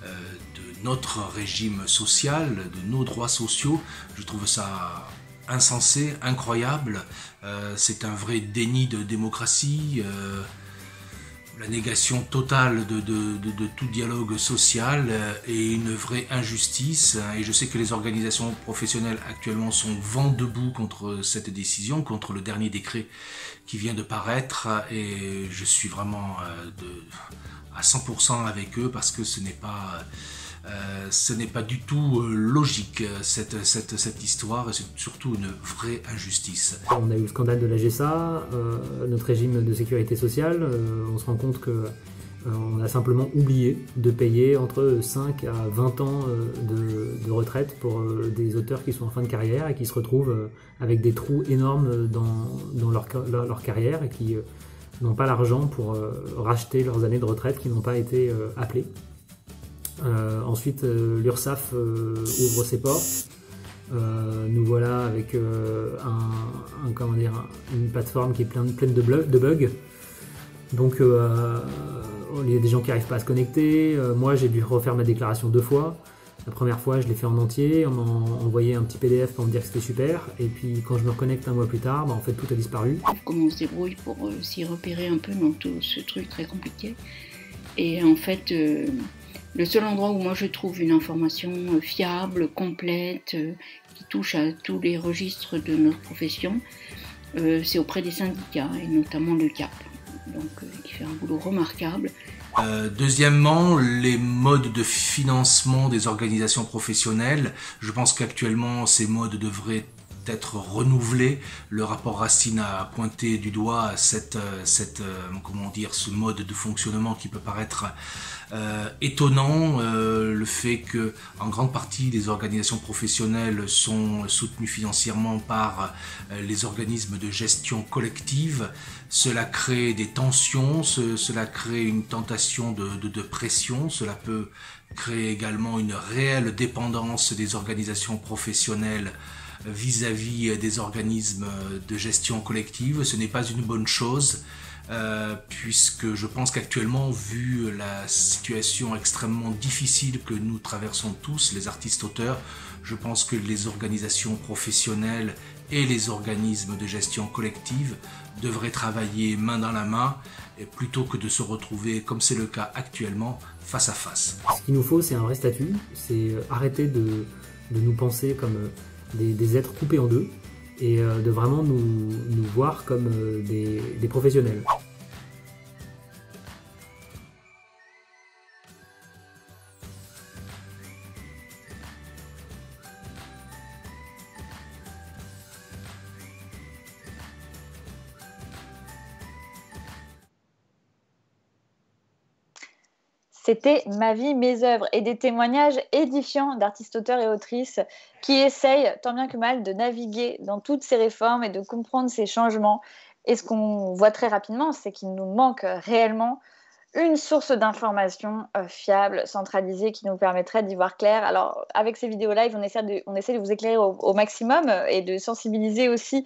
de notre régime social, de nos droits sociaux. Je trouve ça insensé, incroyable. C'est un vrai déni de démocratie, la négation totale de tout dialogue social et une vraie injustice. Et je sais que les organisations professionnelles actuellement sont vent debout contre cette décision, contre le dernier décret qui vient de paraître, et je suis vraiment à 100% avec eux parce que ce n'est pas du tout logique cette histoire, et c'est surtout une vraie injustice. On a eu le scandale de la GSA, notre régime de sécurité sociale, on se rend compte que on a simplement oublié de payer entre 5 à 20 ans de retraite pour des auteurs qui sont en fin de carrière et qui se retrouvent avec des trous énormes dans leur carrière et qui n'ont pas l'argent pour racheter leurs années de retraite qui n'ont pas été appelées. Ensuite, l'URSSAF ouvre ses portes. Nous voilà avec une plateforme qui est pleine de bugs. Donc, il y a des gens qui n'arrivent pas à se connecter. Moi, j'ai dû refaire ma déclaration 2 fois. La première fois, je l'ai fait en entier. On m'a envoyé un petit PDF pour me dire que c'était super. Et puis, quand je me reconnecte 1 mois plus tard, en fait, tout a disparu. Comment on se débrouille pour s'y repérer un peu dans tout ce truc très compliqué. Et en fait, le seul endroit où moi je trouve une information fiable, complète, qui touche à tous les registres de notre profession, c'est auprès des syndicats, et notamment le CAP, donc qui fait un boulot remarquable. Deuxièmement, les modes de financement des organisations professionnelles. Je pense qu'actuellement ces modes devraient être renouvelés. Le rapport Racine a pointé du doigt ce mode de fonctionnement qui peut paraître étonnant, le fait que en grande partie les organisations professionnelles sont soutenues financièrement par les organismes de gestion collective. Cela crée des tensions, cela crée une tentation de pression, cela peut créer également une réelle dépendance des organisations professionnelles vis-à-vis des organismes de gestion collective. Ce n'est pas une bonne chose. puisque je pense qu'actuellement, vu la situation extrêmement difficile que nous traversons tous, les artistes-auteurs, je pense que les organisations professionnelles et les organismes de gestion collective devraient travailler main dans la main, plutôt que de se retrouver, comme c'est le cas actuellement, face à face. Ce qu'il nous faut, c'est un vrai statut, c'est arrêter de nous penser comme des êtres coupés en deux, et de vraiment nous voir comme des professionnels. C'était Ma vie, mes œuvres, et des témoignages édifiants d'artistes, auteurs et autrices qui essayent, tant bien que mal, de naviguer dans toutes ces réformes et de comprendre ces changements. Et ce qu'on voit très rapidement, c'est qu'il nous manque réellement une source d'information fiable, centralisée, qui nous permettrait d'y voir clair. Alors, avec ces vidéos live, on essaie de vous éclairer au maximum et de sensibiliser aussi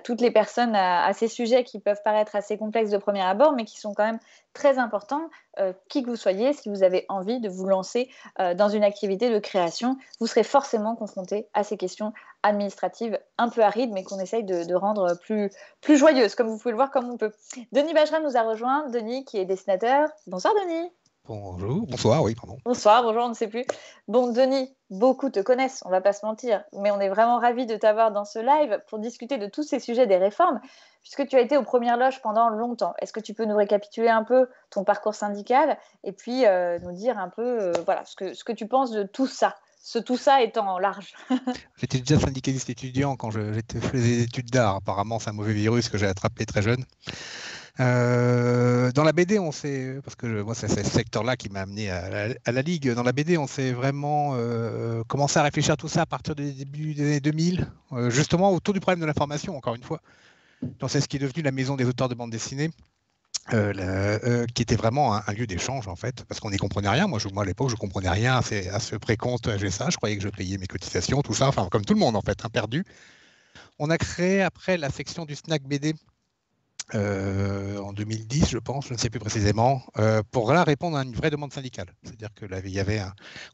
toutes les personnes à ces sujets qui peuvent paraître assez complexes de premier abord, mais qui sont quand même très importants. Qui que vous soyez, si vous avez envie de vous lancer dans une activité de création, vous serez forcément confronté à ces questions administratives un peu arides, mais qu'on essaye de rendre plus joyeuses, comme vous pouvez le voir comme on peut. Denis Bajram nous a rejoint. Denis, qui est dessinateur. Bonsoir, Denis. Bonjour, bonsoir, oui, pardon. Bonsoir, bonjour, on ne sait plus. Bon, Denis, beaucoup te connaissent, on ne va pas se mentir, mais on est vraiment ravis de t'avoir dans ce live pour discuter de tous ces sujets des réformes, puisque tu as été aux premières loges pendant longtemps. Est-ce que tu peux nous récapituler un peu ton parcours syndical et puis nous dire un peu ce que tu penses de tout ça, tout ça étant large? J'étais déjà syndicaliste étudiant quand je faisais des études d'art. Apparemment, c'est un mauvais virus que j'ai attrapé très jeune. Dans la BD, on s'est, parce que moi c'est ce secteur-là qui m'a amené à la Ligue. Dans la BD, on s'est vraiment commencé à réfléchir à tout ça à partir du début des années 2000, justement autour du problème de l'information, encore une fois. Donc c'est ce qui est devenu la maison des auteurs de bande dessinée, qui était vraiment un lieu d'échange en fait, parce qu'on n'y comprenait rien. Moi à l'époque, je comprenais rien à ce précompte GSA. Je croyais que je payais mes cotisations, tout ça, enfin comme tout le monde en fait, perdu. On a créé après la section du snack BD. En 2010, je pense, je ne sais plus précisément, pour là répondre à une vraie demande syndicale. C'est-à-dire que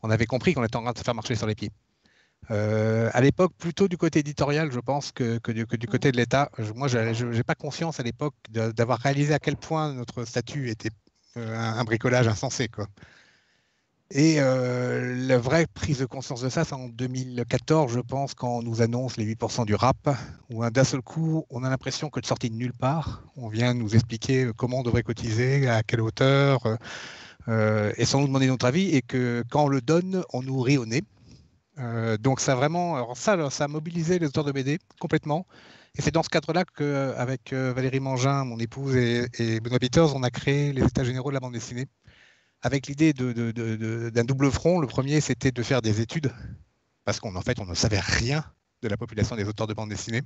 on avait compris qu'on était en train de se faire marcher sur les pieds. À l'époque, plutôt du côté éditorial, je pense, que du côté de l'État. Moi, je n'ai pas conscience à l'époque d'avoir réalisé à quel point notre statut était un bricolage insensé, quoi. Et la vraie prise de conscience de ça, c'est en 2014, je pense, quand on nous annonce les 8% du rap, où d'un seul coup, on a l'impression que de sortir de nulle part, on vient nous expliquer comment on devrait cotiser, à quelle hauteur, et sans nous demander notre avis, et que quand on le donne, on nous rit au nez. Donc ça a mobilisé les auteurs de BD complètement. Et c'est dans ce cadre-là qu'avec Valérie Mangin, mon épouse, et Benoît Peters, on a créé les États généraux de la bande dessinée, avec l'idée d'un double front. Le premier, c'était de faire des études, parce qu'en fait, on ne savait rien de la population des auteurs de bande dessinée.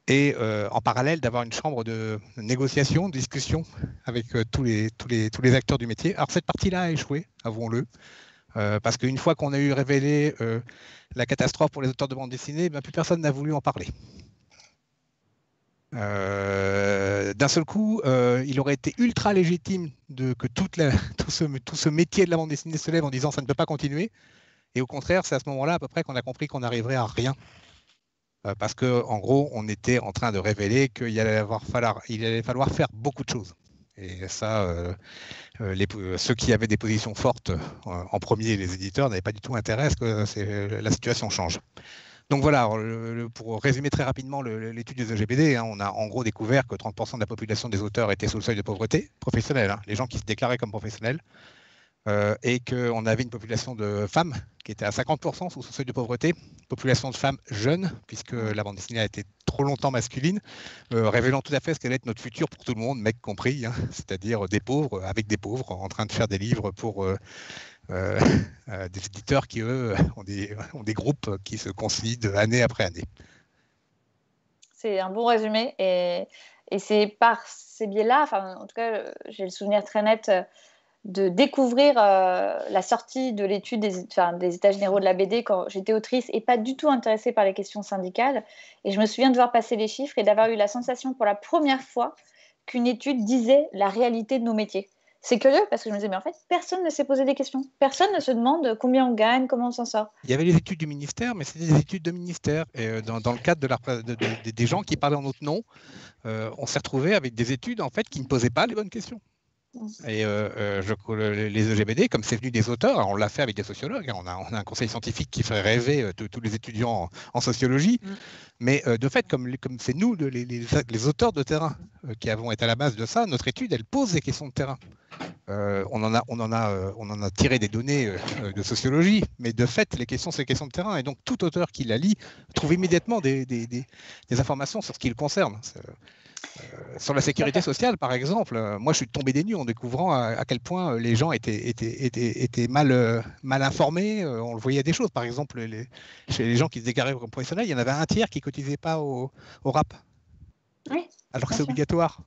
Et en parallèle, d'avoir une chambre de négociation, de discussion avec tous les acteurs du métier. Alors cette partie-là a échoué, avouons-le, parce qu'une fois qu'on a eu révélé la catastrophe pour les auteurs de bande dessinée, plus personne n'a voulu en parler. D'un seul coup, il aurait été ultra légitime que tout ce métier de la bande dessinée se lève en disant ça ne peut pas continuer. Et au contraire, c'est à ce moment-là à peu près qu'on a compris qu'on n'arriverait à rien. Parce qu'en gros, on était en train de révéler qu'il allait falloir faire beaucoup de choses. Et ça, ceux qui avaient des positions fortes en premier, les éditeurs, n'avaient pas du tout intérêt à ce que la situation change. Donc voilà, pour résumer très rapidement l'étude des EGBD, on a en gros découvert que 30% de la population des auteurs était sous le seuil de pauvreté professionnelle, les gens qui se déclaraient comme professionnels, et qu'on avait une population de femmes qui était à 50% sous ce seuil de pauvreté, population de femmes jeunes, puisque la bande dessinée a été trop longtemps masculine, révélant tout à fait ce qu'allait être notre futur pour tout le monde, mecs compris, c'est-à-dire des pauvres avec des pauvres, en train de faire des livres pour des éditeurs qui, eux, ont des groupes qui se consolident année après année. C'est un bon résumé, et c'est par ces biais-là, en tout cas, j'ai le souvenir très net de découvrir la sortie de l'étude des États généraux de la BD quand j'étais autrice et pas du tout intéressée par les questions syndicales. Et je me souviens de voir passer les chiffres et d'avoir eu la sensation pour la première fois qu'une étude disait la réalité de nos métiers. C'est curieux parce que je me disais, mais en fait, personne ne s'est posé des questions. Personne ne se demande combien on gagne, comment on s'en sort. Il y avait les études du ministère, mais c'était des études de ministère. Et dans le cadre des gens qui parlaient en notre nom, on s'est retrouvé avec des études en fait, qui ne posaient pas les bonnes questions. Et les EGBD, comme c'est venu des auteurs, alors on l'a fait avec des sociologues, on a un conseil scientifique qui ferait rêver tous les étudiants en sociologie, mais de fait, comme c'est nous, les auteurs de terrain, qui avons été à la base de ça, notre étude, elle pose des questions de terrain. On en a tiré des données de sociologie, mais de fait, les questions, c'est des questions de terrain, et donc tout auteur qui la lit trouve immédiatement des informations sur ce qui le concerne. Sur la sécurité sociale, par exemple, moi je suis tombé des nues en découvrant à quel point les gens étaient mal informés. On le voyait des choses, par exemple, chez les gens qui se déclaraient comme professionnels, il y en avait un tiers qui ne cotisait pas au RAP, oui, alors que c'est obligatoire.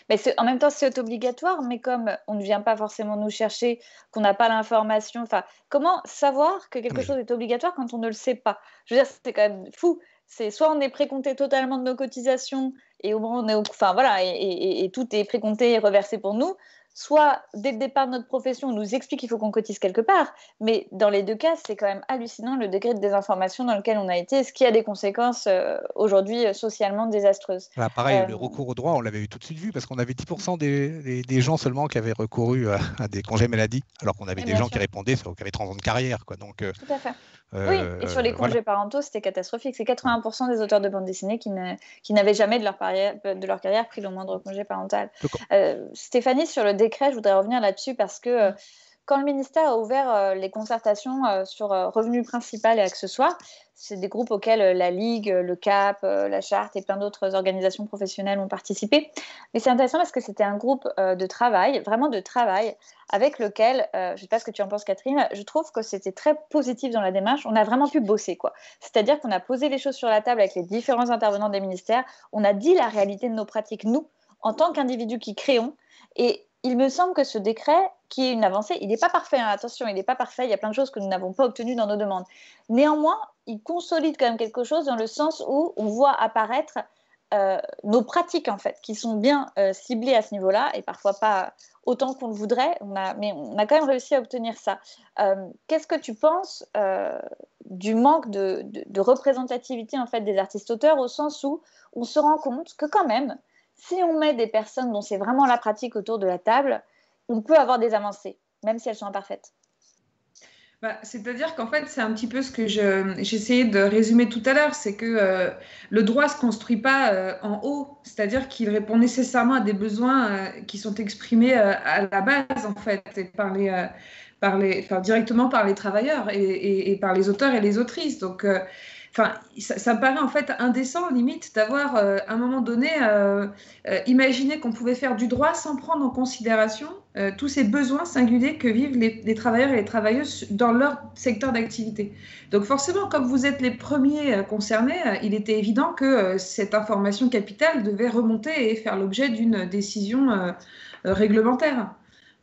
Mais en même temps, c'est obligatoire, mais comme on ne vient pas forcément nous chercher, qu'on n'a pas l'information, comment savoir que quelque chose est obligatoire quand on ne le sait pas? Je veux dire, c'est quand même fou. C'est soit on est précompté totalement de nos cotisations et au moins on est et tout est précompté et reversé pour nous, soit dès le départ de notre profession, on nous explique qu'il faut qu'on cotise quelque part, mais dans les deux cas, c'est quand même hallucinant le degré de désinformation dans lequel on a été, ce qui a des conséquences aujourd'hui socialement désastreuses. Pareil, le recours au droit, on l'avait tout de suite vu, parce qu'on avait 10% des gens seulement qui avaient recouru à des congés maladie, alors qu'on avait des gens qui répondaient, qui avaient 30 ans de carrière. Donc, tout à fait. Oui, et sur les congés parentaux, c'était catastrophique. C'est 80% des auteurs de bande dessinée qui n'avaient jamais de leur carrière pris le moindre congé parental. Stéphanie, sur le décret, je voudrais revenir là-dessus parce que quand le ministère a ouvert les concertations sur revenu principal et accessoires, c'est des groupes auxquels la Ligue, le CAP, la Charte et plein d'autres organisations professionnelles ont participé. Mais c'est intéressant parce que c'était un groupe de travail, vraiment de travail, avec lequel, je ne sais pas ce que tu en penses Catherine, je trouve que c'était très positif dans la démarche. On a vraiment pu bosser, quoi. C'est-à-dire qu'on a posé les choses sur la table avec les différents intervenants des ministères, on a dit la réalité de nos pratiques, nous, en tant qu'individus qui créons, et il me semble que ce décret, qui est une avancée, il n'est pas parfait, hein, attention, il n'est pas parfait, il y a plein de choses que nous n'avons pas obtenues dans nos demandes. Néanmoins, il consolide quand même quelque chose dans le sens où on voit apparaître nos pratiques, en fait, qui sont bien ciblées à ce niveau-là, et parfois pas autant qu'on le voudrait, mais on a quand même réussi à obtenir ça. Qu'est-ce que tu penses du manque de représentativité, en fait, des artistes-auteurs, au sens où on se rend compte que quand même, si on met des personnes dont c'est vraiment la pratique autour de la table, on peut avoir des avancées, même si elles sont imparfaites. C'est-à-dire qu'en fait, c'est un petit peu ce que j'essayais de résumer tout à l'heure, c'est que le droit ne se construit pas en haut, c'est-à-dire qu'il répond nécessairement à des besoins qui sont exprimés à la base, en fait, et directement par les travailleurs et par les auteurs et les autrices. Donc, ça me paraît en fait indécent, limite, d'avoir à un moment donné imaginé qu'on pouvait faire du droit sans prendre en considération tous ces besoins singuliers que vivent les travailleurs et les travailleuses dans leur secteur d'activité. Donc forcément, comme vous êtes les premiers concernés, il était évident que cette information capitale devait remonter et faire l'objet d'une décision réglementaire.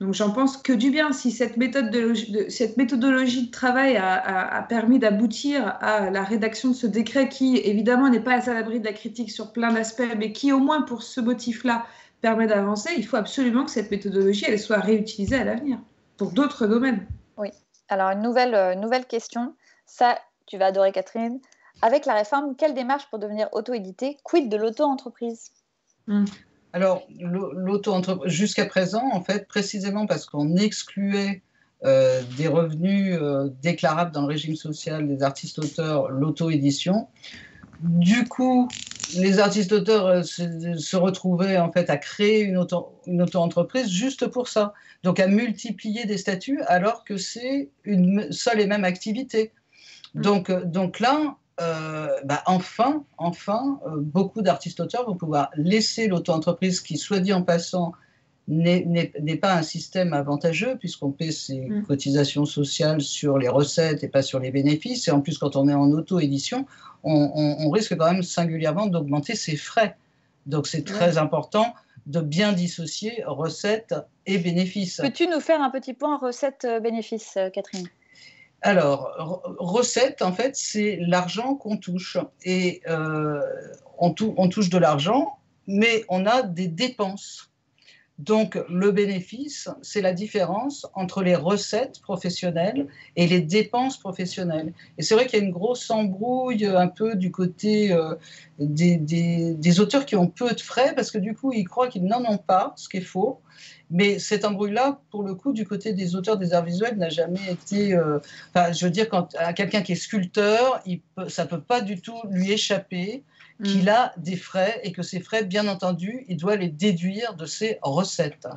Donc j'en pense que du bien. Si cette méthodologie de travail a permis d'aboutir à la rédaction de ce décret qui, évidemment, n'est pas à l'abri de la critique sur plein d'aspects, mais qui, au moins pour ce motif-là, permet d'avancer, il faut absolument que cette méthodologie elle soit réutilisée à l'avenir pour d'autres domaines. Oui. Alors, une nouvelle question. Ça, tu vas adorer, Catherine. Avec la réforme, quelle démarche pour devenir auto-édité? Quid de l'auto-entreprise? Alors, l'auto-entreprise, jusqu'à présent, en fait, précisément parce qu'on excluait des revenus déclarables dans le régime social des artistes-auteurs, l'auto-édition, du coup, les artistes-auteurs se retrouvaient en fait à créer une auto-entreprise juste pour ça. Donc, à multiplier des statuts alors que c'est une seule et même activité. Donc là, enfin, beaucoup d'artistes-auteurs vont pouvoir laisser l'auto-entreprise qui, soit dit en passant, n'est pas un système avantageux puisqu'on paie ses cotisations sociales sur les recettes et pas sur les bénéfices. Et en plus, quand on est en auto-édition, on risque quand même singulièrement d'augmenter ses frais. Donc, c'est très important de bien dissocier recettes et bénéfices. Peux-tu nous faire un petit point recettes-bénéfices, Catherine ? Alors, recette, en fait, c'est l'argent qu'on touche. Et on touche de l'argent mais on a des dépenses. Donc, le bénéfice, c'est la différence entre les recettes professionnelles et les dépenses professionnelles. Et c'est vrai qu'il y a une grosse embrouille un peu du côté des auteurs qui ont peu de frais, parce que du coup, ils croient qu'ils n'en ont pas, ce qui est faux. Mais cette embrouille-là, pour le coup, du côté des auteurs des arts visuels, n'a jamais été... je veux dire, quand à quelqu'un qui est sculpteur, ça ne peut pas du tout lui échapper qu'il a des frais et que ces frais, bien entendu, il doit les déduire de ses recettes.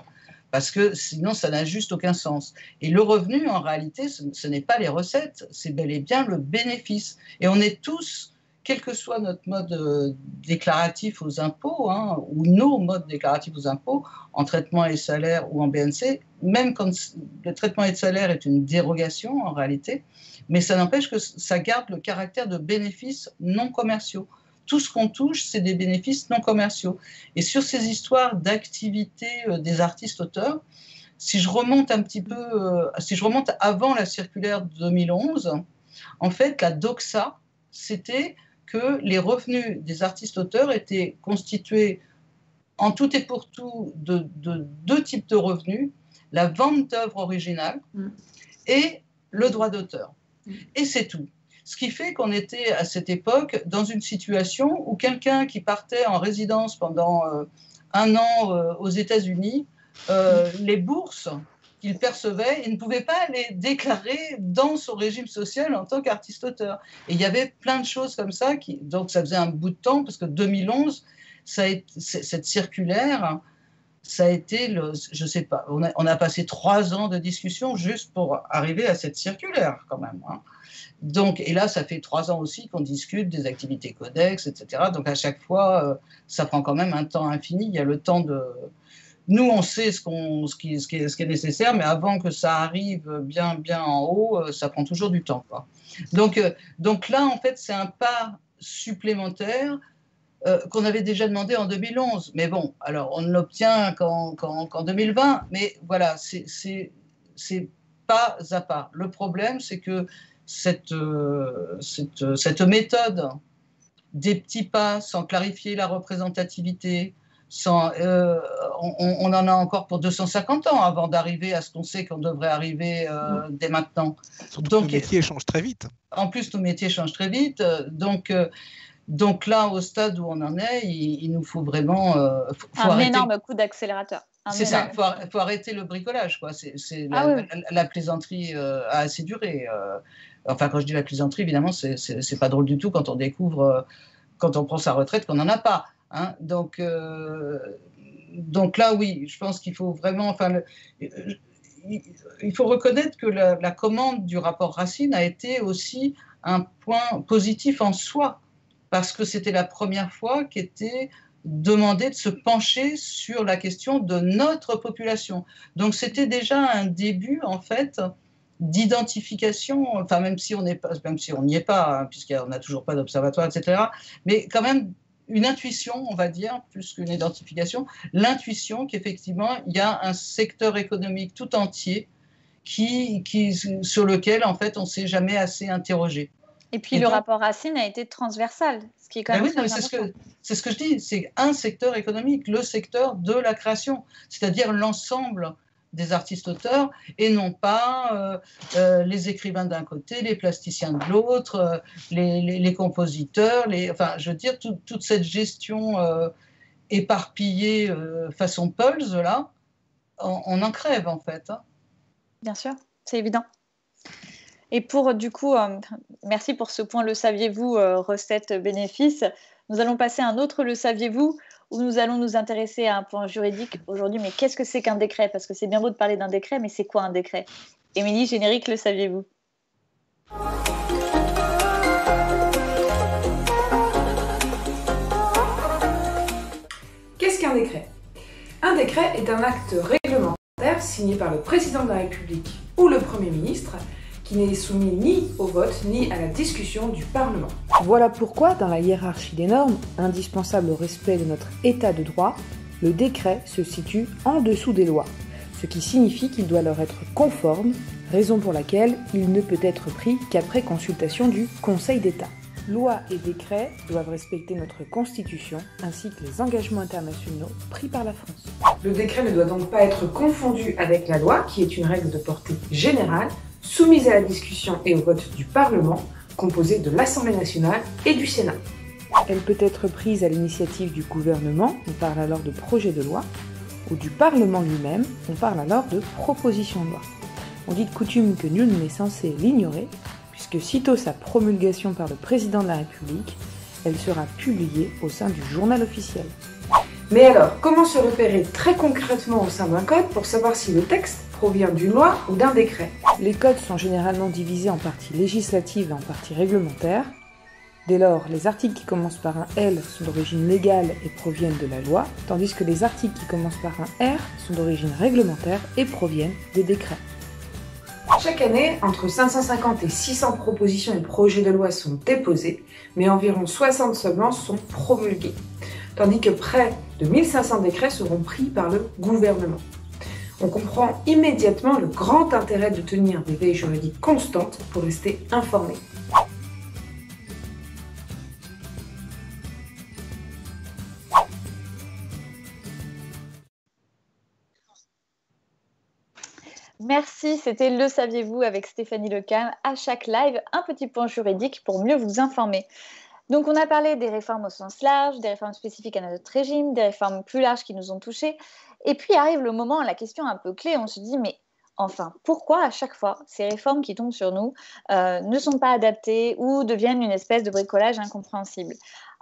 Parce que sinon, ça n'a juste aucun sens. Et le revenu, en réalité, ce n'est pas les recettes, c'est bel et bien le bénéfice. Et on est tous, quel que soit notre mode déclaratif aux impôts, ou nos modes déclaratifs aux impôts, en traitement et salaire ou en BNC, même quand le traitement et le salaire est une dérogation, en réalité, mais ça n'empêche que ça garde le caractère de bénéfices non commerciaux. Tout ce qu'on touche, c'est des bénéfices non commerciaux. Et sur ces histoires d'activité des artistes-auteurs, si je remonte un petit peu, si je remonte avant la circulaire de 2011, en fait, la doxa, c'était que les revenus des artistes-auteurs étaient constitués en tout et pour tout de deux types de revenus, la vente d'œuvres originales et le droit d'auteur. Et c'est tout. Ce qui fait qu'on était à cette époque dans une situation où quelqu'un qui partait en résidence pendant un an aux États-Unis, les bourses qu'il percevait, il ne pouvait pas les déclarer dans son régime social en tant qu'artiste-auteur. Et il y avait plein de choses comme ça, donc ça faisait un bout de temps, parce que 2011, cette circulaire, ça a été, je ne sais pas, on a passé 3 ans de discussion juste pour arriver à cette circulaire quand même. Donc, et là, ça fait 3 ans aussi qu'on discute des activités codex, etc. Donc, à chaque fois, ça prend quand même un temps infini. Il y a le temps de... Nous, on sait ce qui est nécessaire, mais avant que ça arrive bien en haut, ça prend toujours du temps, quoi. Donc là, en fait, c'est un pas supplémentaire qu'on avait déjà demandé en 2011. Mais bon, alors, on ne l'obtient qu'en 2020. Mais voilà, c'est pas à pas. Le problème, c'est que cette méthode des petits pas sans clarifier la représentativité, on en a encore pour 250 ans avant d'arriver à ce qu'on sait qu'on devrait arriver dès maintenant. Surtout que nos métiers changent très vite. En plus, nos métiers changent très vite. Donc là, au stade où on en est, il nous faut vraiment... un énorme coup d'accélérateur. C'est ça, il faut arrêter le bricolage, quoi. La plaisanterie a assez duré. Enfin, quand je dis la plaisanterie, évidemment, c'est pas drôle du tout quand on découvre, quand on prend sa retraite, qu'on n'en a pas. Donc là, oui, je pense qu'il faut vraiment... il faut reconnaître que la commande du rapport Racine a été aussi un point positif en soi, parce que c'était la première fois qu'était demandé de se pencher sur la question de notre population. Donc c'était déjà un début, en fait, d'identification, enfin même si on n'y est pas, puisqu'on n'a toujours pas d'observatoire, etc., mais quand même une intuition, on va dire, plus qu'une identification, l'intuition qu'effectivement, il y a un secteur économique tout entier sur lequel, en fait, on ne s'est jamais assez interrogé. Et puis le rapport Racine a été transversal, ce qui est quand même très important. C'est ce que je dis, c'est un secteur économique, le secteur de la création, c'est-à-dire l'ensemble des artistes-auteurs et non pas les écrivains d'un côté, les plasticiens de l'autre, les compositeurs, enfin, je veux dire, toute cette gestion éparpillée façon Pulse, là, on en crève, en fait. Bien sûr, c'est évident. Et pour, du coup, merci pour ce point, le saviez-vous, recette bénéfice. Nous allons passer à un autre, le saviez-vous, où nous allons nous intéresser à un point juridique aujourd'hui. Mais qu'est-ce que c'est qu'un décret? Parce que c'est bien beau de parler d'un décret, mais c'est quoi un décret? Émilie, générique, le saviez-vous? Qu'est-ce qu'un décret? Un décret est un acte réglementaire signé par le président de la République ou le Premier ministre, qui n'est soumis ni au vote ni à la discussion du Parlement. Voilà pourquoi, dans la hiérarchie des normes, indispensable au respect de notre état de droit, le décret se situe en dessous des lois, ce qui signifie qu'il doit leur être conforme, raison pour laquelle il ne peut être pris qu'après consultation du Conseil d'État. Lois et décrets doivent respecter notre Constitution ainsi que les engagements internationaux pris par la France. Le décret ne doit donc pas être confondu avec la loi, qui est une règle de portée générale, soumise à la discussion et au vote du Parlement, composé de l'Assemblée nationale et du Sénat. Elle peut être prise à l'initiative du gouvernement, on parle alors de projet de loi, ou du Parlement lui-même, on parle alors de proposition de loi. On dit de coutume que nul n'est censé l'ignorer, puisque sitôt sa promulgation par le président de la République, elle sera publiée au sein du journal officiel. Mais alors, comment se repérer très concrètement au sein d'un code pour savoir si le texte provient d'une loi ou d'un décret? Les codes sont généralement divisés en parties législatives et en parties réglementaires. Dès lors, les articles qui commencent par un L sont d'origine légale et proviennent de la loi, tandis que les articles qui commencent par un R sont d'origine réglementaire et proviennent des décrets. Chaque année, entre 550 et 600 propositions et projets de loi sont déposés, mais environ 60 seulement sont promulgués, tandis que près de 1500 décrets seront pris par le gouvernement. On comprend immédiatement le grand intérêt de tenir des veilles juridiques constantes pour rester informé. Merci, c'était Le Saviez-vous avec Stéphanie Lecam. À chaque live, un petit point juridique pour mieux vous informer. Donc, on a parlé des réformes au sens large, des réformes spécifiques à notre régime, des réformes plus larges qui nous ont touchés. Et puis arrive le moment, la question un peu clé, on se dit, mais enfin, pourquoi à chaque fois ces réformes qui tombent sur nous ne sont pas adaptées ou deviennent une espèce de bricolage incompréhensible?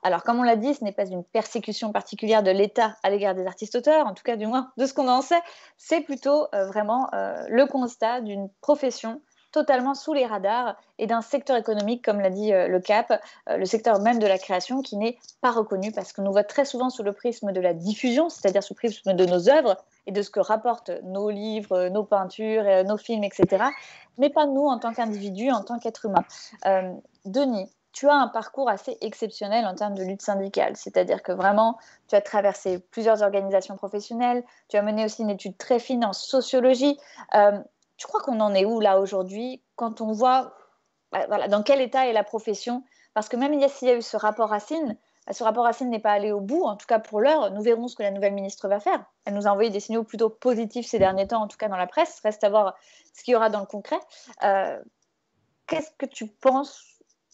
Alors, comme on l'a dit, ce n'est pas une persécution particulière de l'État à l'égard des artistes-auteurs, en tout cas du moins de ce qu'on en sait, c'est plutôt vraiment le constat d'une profession totalement sous les radars et d'un secteur économique, comme l'a dit le CAP, le secteur même de la création qui n'est pas reconnu parce qu'on nous voit très souvent sous le prisme de la diffusion, c'est-à-dire sous le prisme de nos œuvres et de ce que rapportent nos livres, nos peintures, nos films, etc. Mais pas nous en tant qu'individus, en tant qu'êtres humains. Denis, tu as un parcours assez exceptionnel en termes de lutte syndicale, c'est-à-dire que vraiment, tu as traversé plusieurs organisations professionnelles, tu as mené aussi une étude très fine en sociologie. Tu crois qu'on en est où là aujourd'hui quand on voit voilà, dans quel état est la profession? Parce que même s'il y a eu ce rapport Racine n'est pas allé au bout, en tout cas pour l'heure. Nous verrons ce que la nouvelle ministre va faire. Elle nous a envoyé des signaux plutôt positifs ces derniers temps, en tout cas dans la presse. Reste à voir ce qu'il y aura dans le concret. Qu'est-ce que tu penses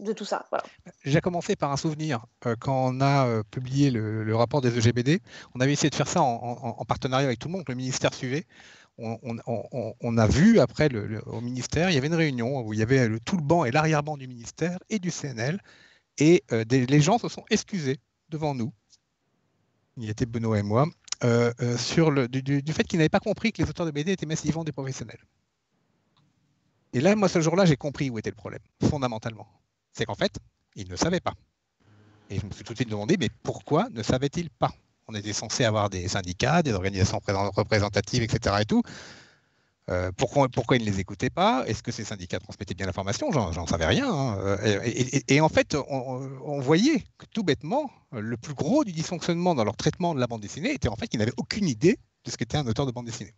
de tout ça? Voilà. J'ai commencé par un souvenir. Quand on a publié le rapport des EGBD, on avait essayé de faire ça en partenariat avec tout le monde, le ministère suivait. On a vu après au ministère, il y avait une réunion où il y avait tout le banc et l'arrière-banc du ministère et du CNL, et les gens se sont excusés devant nous, il y était Benoît et moi, du fait qu'ils n'avaient pas compris que les auteurs de BD étaient massivement des professionnels. Et là, moi, ce jour-là, j'ai compris où était le problème, fondamentalement. C'est qu'en fait, ils ne savaient pas. Et je me suis tout de suite demandé, mais pourquoi ne savaient-ils pas? On était censé avoir des syndicats, des organisations représentatives, etc. et tout. Pourquoi ils ne les écoutaient pas? Est-ce que ces syndicats transmettaient bien l'information? J'en savais rien. Hein. Et en fait, on voyait que tout bêtement, le plus gros du dysfonctionnement dans leur traitement de la bande dessinée était en fait qu'ils n'avaient aucune idée de ce qu'était un auteur de bande dessinée.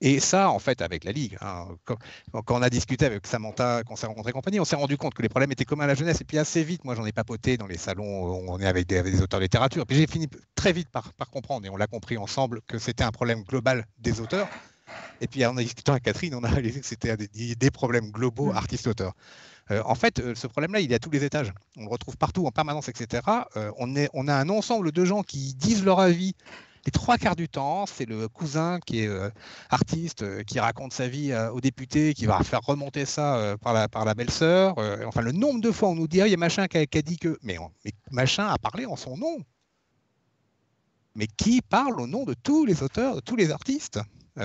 Et ça, en fait, avec la Ligue, hein, quand on a discuté avec Samantha, qu'on s'est rencontré et compagnie, on s'est rendu compte que les problèmes étaient communs à la jeunesse. Et puis assez vite, moi, j'en ai papoté dans les salons où on est avec des auteurs de littérature. Puis j'ai fini très vite par comprendre, et on l'a compris ensemble, que c'était un problème global des auteurs. Et puis en discutant avec Catherine, on a réalisé que c'était des problèmes globaux artistes-auteurs. En fait, ce problème-là, il est à tous les étages. On le retrouve partout, en permanence, etc. On a un ensemble de gens qui disent leur avis. Les 3/4 du temps, c'est le cousin qui est artiste, qui raconte sa vie au député, qui va faire remonter ça par la belle-sœur. Enfin, le nombre de fois on nous dit, il y a machin qui a dit que... Mais machin a parlé en son nom. Mais qui parle au nom de tous les auteurs, de tous les artistes?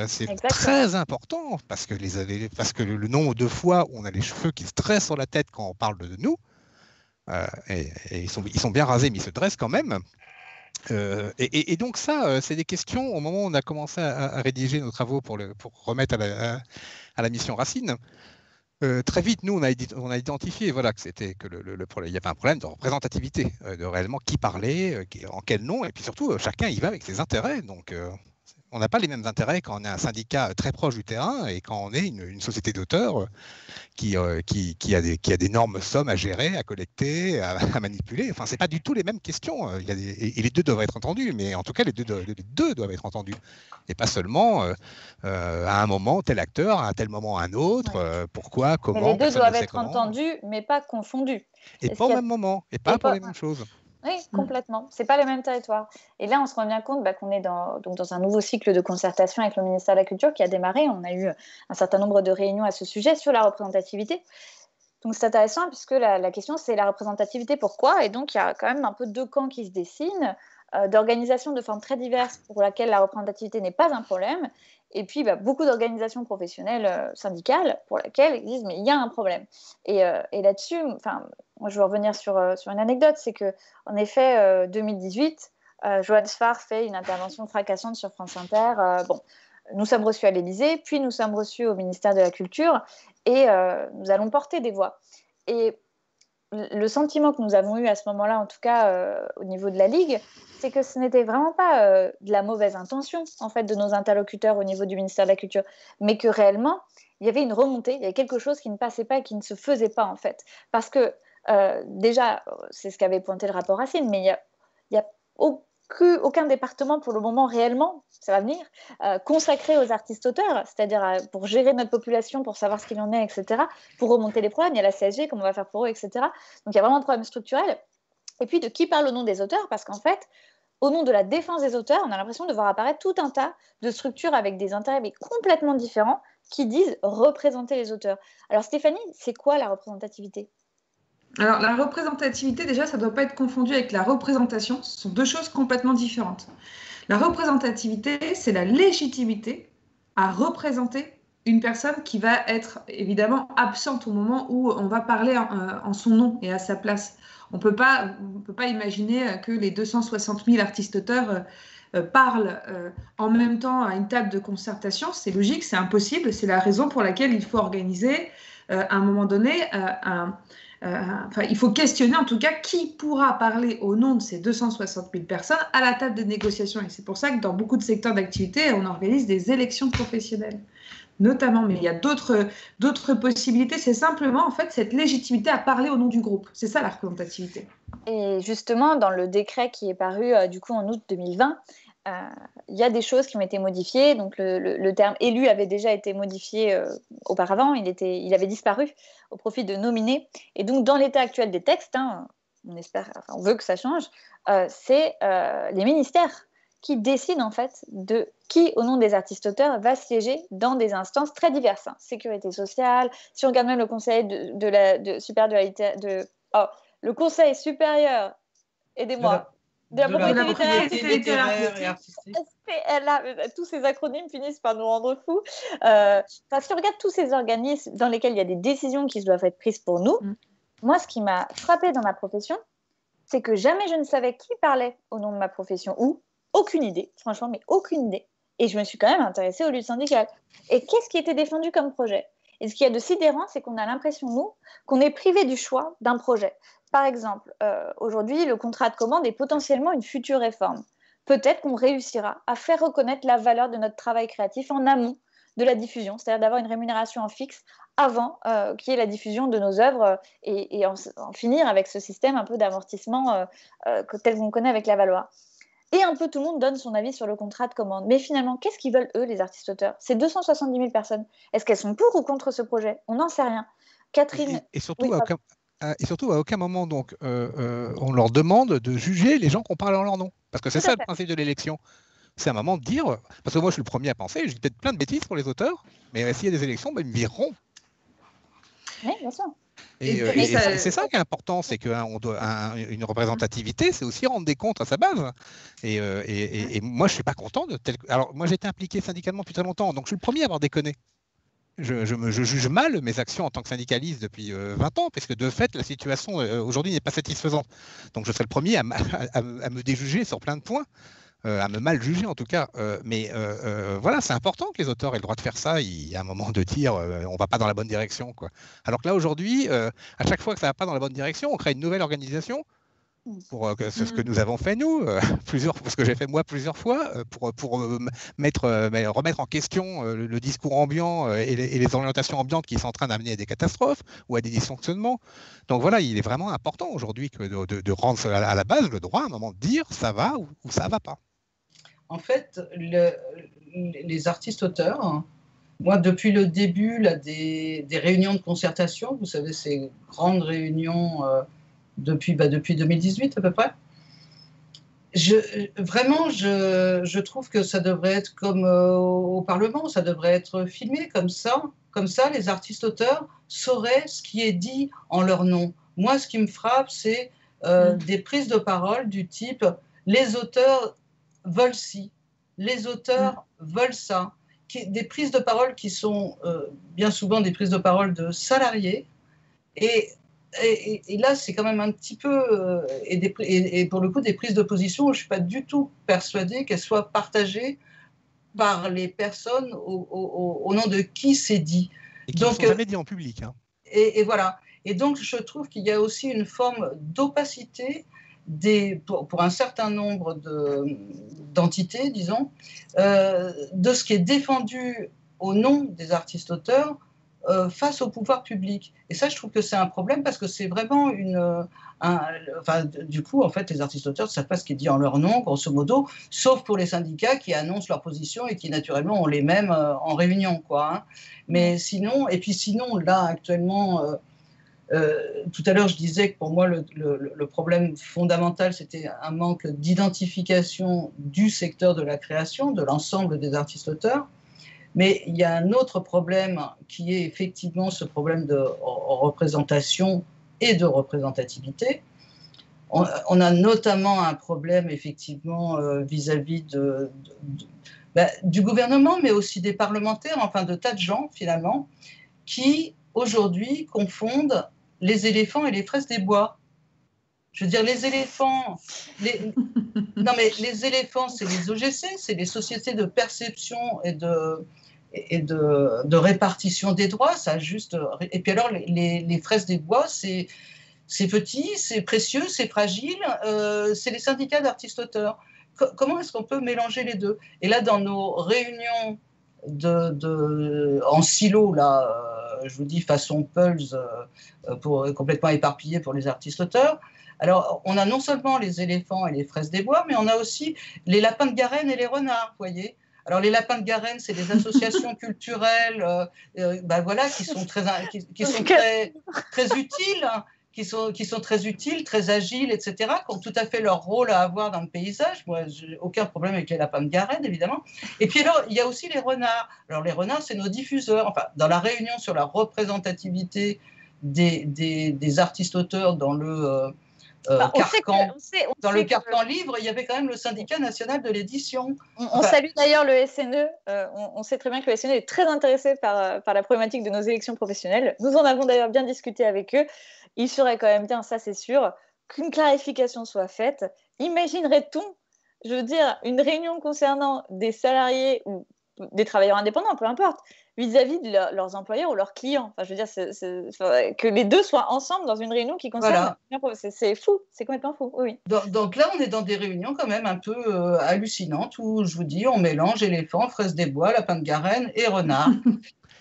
C'est très important, parce que le nombre de fois où on a les cheveux qui se dressent sur la tête quand on parle de nous, et ils sont bien rasés, mais ils se dressent quand même. Et donc ça, c'est des questions, au moment où on a commencé à rédiger nos travaux pour remettre à la mission Racine, très vite, nous, on a identifié voilà, que il y avait un problème de représentativité, de réellement qui parlait, en quel nom, et puis surtout, chacun y va avec ses intérêts. Donc, On n'a pas les mêmes intérêts quand on est un syndicat très proche du terrain et quand on est une société d'auteurs qui a d'énormes sommes à gérer, à collecter, à manipuler. Enfin, c'est pas du tout les mêmes questions. Et les deux doivent être entendus, mais en tout cas, les deux doivent être entendus. Et pas seulement à un moment tel acteur, à un tel moment un autre. Pourquoi, comment. Mais les deux doivent être entendus, mais pas confondus. Et pas au même moment, et pas pour les mêmes choses. Oui, complètement. C'est pas les mêmes territoires. Et là, on se rend bien compte qu'on est dans un nouveau cycle de concertation avec le ministère de la Culture qui a démarré. On a eu un certain nombre de réunions à ce sujet sur la représentativité. Donc, c'est intéressant puisque la question, c'est la représentativité, pourquoi ? Et donc, il y a quand même un peu deux camps qui se dessinent, d'organisations de formes très diverses pour lesquelles la représentativité n'est pas un problème. Et puis, beaucoup d'organisations professionnelles syndicales pour lesquelles ils disent mais il y a un problème. Et là-dessus, moi, je veux revenir sur une anecdote, c'est qu'en effet, 2018, Johannes Farr fait une intervention fracassante sur France Inter. Nous sommes reçus à l'Élysée, puis nous sommes reçus au ministère de la Culture, et nous allons porter des voix. Et le sentiment que nous avons eu à ce moment-là, en tout cas au niveau de la Ligue, c'est que ce n'était vraiment pas de la mauvaise intention en fait, de nos interlocuteurs au niveau du ministère de la Culture, mais que réellement, il y avait une remontée, il y avait quelque chose qui ne passait pas et qui ne se faisait pas en fait. Parce que déjà, c'est ce qu'avait pointé le rapport Racine, mais il n'y a aucun département pour le moment réellement, ça va venir, consacré aux artistes-auteurs, c'est-à-dire pour gérer notre population, pour savoir ce qu'il en est, etc., pour remonter les problèmes. Il y a la CSG, comment on va faire pour eux, etc. Donc il y a vraiment un problème structurel. Et puis de qui parle au nom des auteurs, parce qu'en fait, au nom de la défense des auteurs, on a l'impression de voir apparaître tout un tas de structures avec des intérêts mais complètement différents qui disent représenter les auteurs. Alors Stéphanie, c'est quoi la représentativité ? Alors, la représentativité, déjà, ça ne doit pas être confondu avec la représentation. Ce sont deux choses complètement différentes. La représentativité, c'est la légitimité à représenter une personne qui va être évidemment absente au moment où on va parler en son nom et à sa place. On ne peut pas imaginer que les 260 000 artistes-auteurs parlent en même temps à une table de concertation. C'est logique, c'est impossible. C'est la raison pour laquelle il faut organiser à un moment donné il faut questionner en tout cas qui pourra parler au nom de ces 260 000 personnes à la table de négociation. Et c'est pour ça que dans beaucoup de secteurs d'activité, on organise des élections professionnelles, notamment. Mais il y a d'autres possibilités. C'est simplement en fait cette légitimité à parler au nom du groupe. C'est ça la représentativité. Et justement, dans le décret qui est paru du coup en août 2020, il y a des choses qui ont été modifiées. Donc le terme élu avait déjà été modifié auparavant, il avait disparu au profit de nominé. Et donc dans l'état actuel des textes, on veut que ça change, c'est les ministères qui décident en fait de qui, au nom des artistes-auteurs, va siéger dans des instances très diverses. Sécurité sociale, si on regarde même le conseil le conseil supérieur, aidez-moi. De la propriété littéraire et artistique. Tous ces acronymes finissent par nous rendre fous. Si on regarde tous ces organismes dans lesquels il y a des décisions qui doivent être prises pour nous, moi, ce qui m'a frappée dans ma profession, c'est que jamais je ne savais qui parlait au nom de ma profession ou aucune idée, franchement, mais aucune idée. Et je me suis quand même intéressée aux luttes syndicales. Et qu'est-ce qui était défendu comme projet ? Et ce qu'il y a de sidérant, c'est qu'on a l'impression, nous, qu'on est privé du choix d'un projet. Par exemple, aujourd'hui, le contrat de commande est potentiellement une future réforme. Peut-être qu'on réussira à faire reconnaître la valeur de notre travail créatif en amont de la diffusion, c'est-à-dire d'avoir une rémunération en fixe avant qu'il y ait la diffusion de nos œuvres et en finir avec ce système un peu d'amortissement tel qu'on connaît avec la Valois. Et un peu tout le monde donne son avis sur le contrat de commande. Mais finalement, qu'est-ce qu'ils veulent, eux, les artistes-auteurs ? Ces 270 000 personnes, est-ce qu'elles sont pour ou contre ce projet ? On n'en sait rien. Catherine... Et surtout, à aucun moment, donc, on leur demande de juger les gens qu'on parle en leur nom. Parce que c'est ça le principe de l'élection. C'est un moment de dire, parce que moi je suis le premier à penser, je dis peut-être plein de bêtises pour les auteurs, mais s'il y a des élections, ils me vireront. Oui, bien sûr. Et c'est ça qui est important, c'est qu'une représentativité, c'est aussi rendre des comptes à sa base. Et moi, je ne suis pas content de tel. Alors, moi, j'ai été impliqué syndicalement depuis très longtemps, donc je suis le premier à avoir déconné. Je juge mal mes actions en tant que syndicaliste depuis 20 ans, parce que de fait, la situation aujourd'hui n'est pas satisfaisante. Donc, je serai le premier à me déjuger sur plein de points. À me mal juger en tout cas, mais voilà, c'est important que les auteurs aient le droit de faire ça. Il y a un moment de dire on va pas dans la bonne direction, quoi. Alors que là aujourd'hui, à chaque fois que ça va pas dans la bonne direction, on crée une nouvelle organisation C'est ce que nous avons fait nous, ce que j'ai fait moi plusieurs fois, pour remettre en question le discours ambiant et les orientations ambiantes qui sont en train d'amener à des catastrophes ou à des dysfonctionnements. Donc voilà, il est vraiment important aujourd'hui de rendre à la base le droit à un moment de dire ça va ou ça va pas. En fait, les artistes-auteurs, moi, depuis le début là, des réunions de concertation, vous savez, ces grandes réunions depuis 2018 à peu près, je trouve que ça devrait être comme au Parlement, ça devrait être filmé comme ça. Comme ça, les artistes-auteurs sauraient ce qui est dit en leur nom. Moi, ce qui me frappe, c'est des prises de parole du type « les auteurs veulent ci, les auteurs veulent ça ». Des prises de parole qui sont bien souvent des prises de parole de salariés. Et là, c'est quand même un petit peu, et pour le coup, des prises de position, je ne suis pas du tout persuadée qu'elles soient partagées par les personnes au nom de qui c'est dit. Et qui ne sont jamais dit en public. Hein. Et voilà. Et donc, je trouve qu'il y a aussi une forme d'opacité pour un certain nombre d'entités, disons, de ce qui est défendu au nom des artistes-auteurs, face au pouvoir public. Et ça, je trouve que c'est un problème parce que c'est vraiment du coup, en fait, les artistes-auteurs ne savent pas ce qui est dit en leur nom, grosso modo, sauf pour les syndicats qui annoncent leur position et qui, naturellement, ont les mêmes en réunion, quoi. Hein. Mais sinon, là, actuellement, tout à l'heure, je disais que pour moi, le problème fondamental, c'était un manque d'identification du secteur de la création, de l'ensemble des artistes-auteurs. Mais il y a un autre problème qui est effectivement ce problème de représentation et de représentativité. On a notamment un problème effectivement vis-à-vis du gouvernement, mais aussi des parlementaires, enfin de tas de gens finalement, qui aujourd'hui confondent les éléphants et les fraises des bois. Je veux dire, les éléphants, non mais les éléphants, c'est les OGC, c'est les sociétés de perception et de répartition des droits, ça juste. Et puis alors, les fraises des bois, c'est petit, c'est précieux, c'est fragile, c'est les syndicats d'artistes-auteurs. Comment est-ce qu'on peut mélanger les deux? Et là, dans nos réunions en silo, là, je vous dis façon Pulse, complètement éparpillée pour les artistes-auteurs. Alors, on a non seulement les éléphants et les fraises des bois, mais on a aussi les lapins de Garenne et les renards, vous voyez. Alors, les lapins de Garenne, c'est des associations culturelles voilà, qui sont très utiles, qui sont très utiles, très agiles, etc., qui ont tout à fait leur rôle à avoir dans le paysage. Moi, j'ai aucun problème avec les lapins de Garenne, évidemment. Et puis alors, il y a aussi les renards. Alors, les renards, c'est nos diffuseurs. Enfin, dans la réunion sur la représentativité des artistes-auteurs dans le carcan livre, il y avait quand même le syndicat national de l'édition. On salue d'ailleurs le SNE. On sait très bien que le SNE est très intéressé par la problématique de nos élections professionnelles. Nous en avons d'ailleurs bien discuté avec eux. Il serait quand même bien, ça c'est sûr, qu'une clarification soit faite. Imaginerait-on, je veux dire, une réunion concernant des salariés ou des travailleurs indépendants, peu importe, vis-à-vis de leurs employeurs ou leurs clients. Enfin, je veux dire, que les deux soient ensemble dans une réunion qui concerne... Voilà. C'est fou, c'est complètement fou, oui. Donc là, on est dans des réunions quand même un peu hallucinantes où, je vous dis, on mélange éléphants, fraises des bois, lapins de Garenne et renards.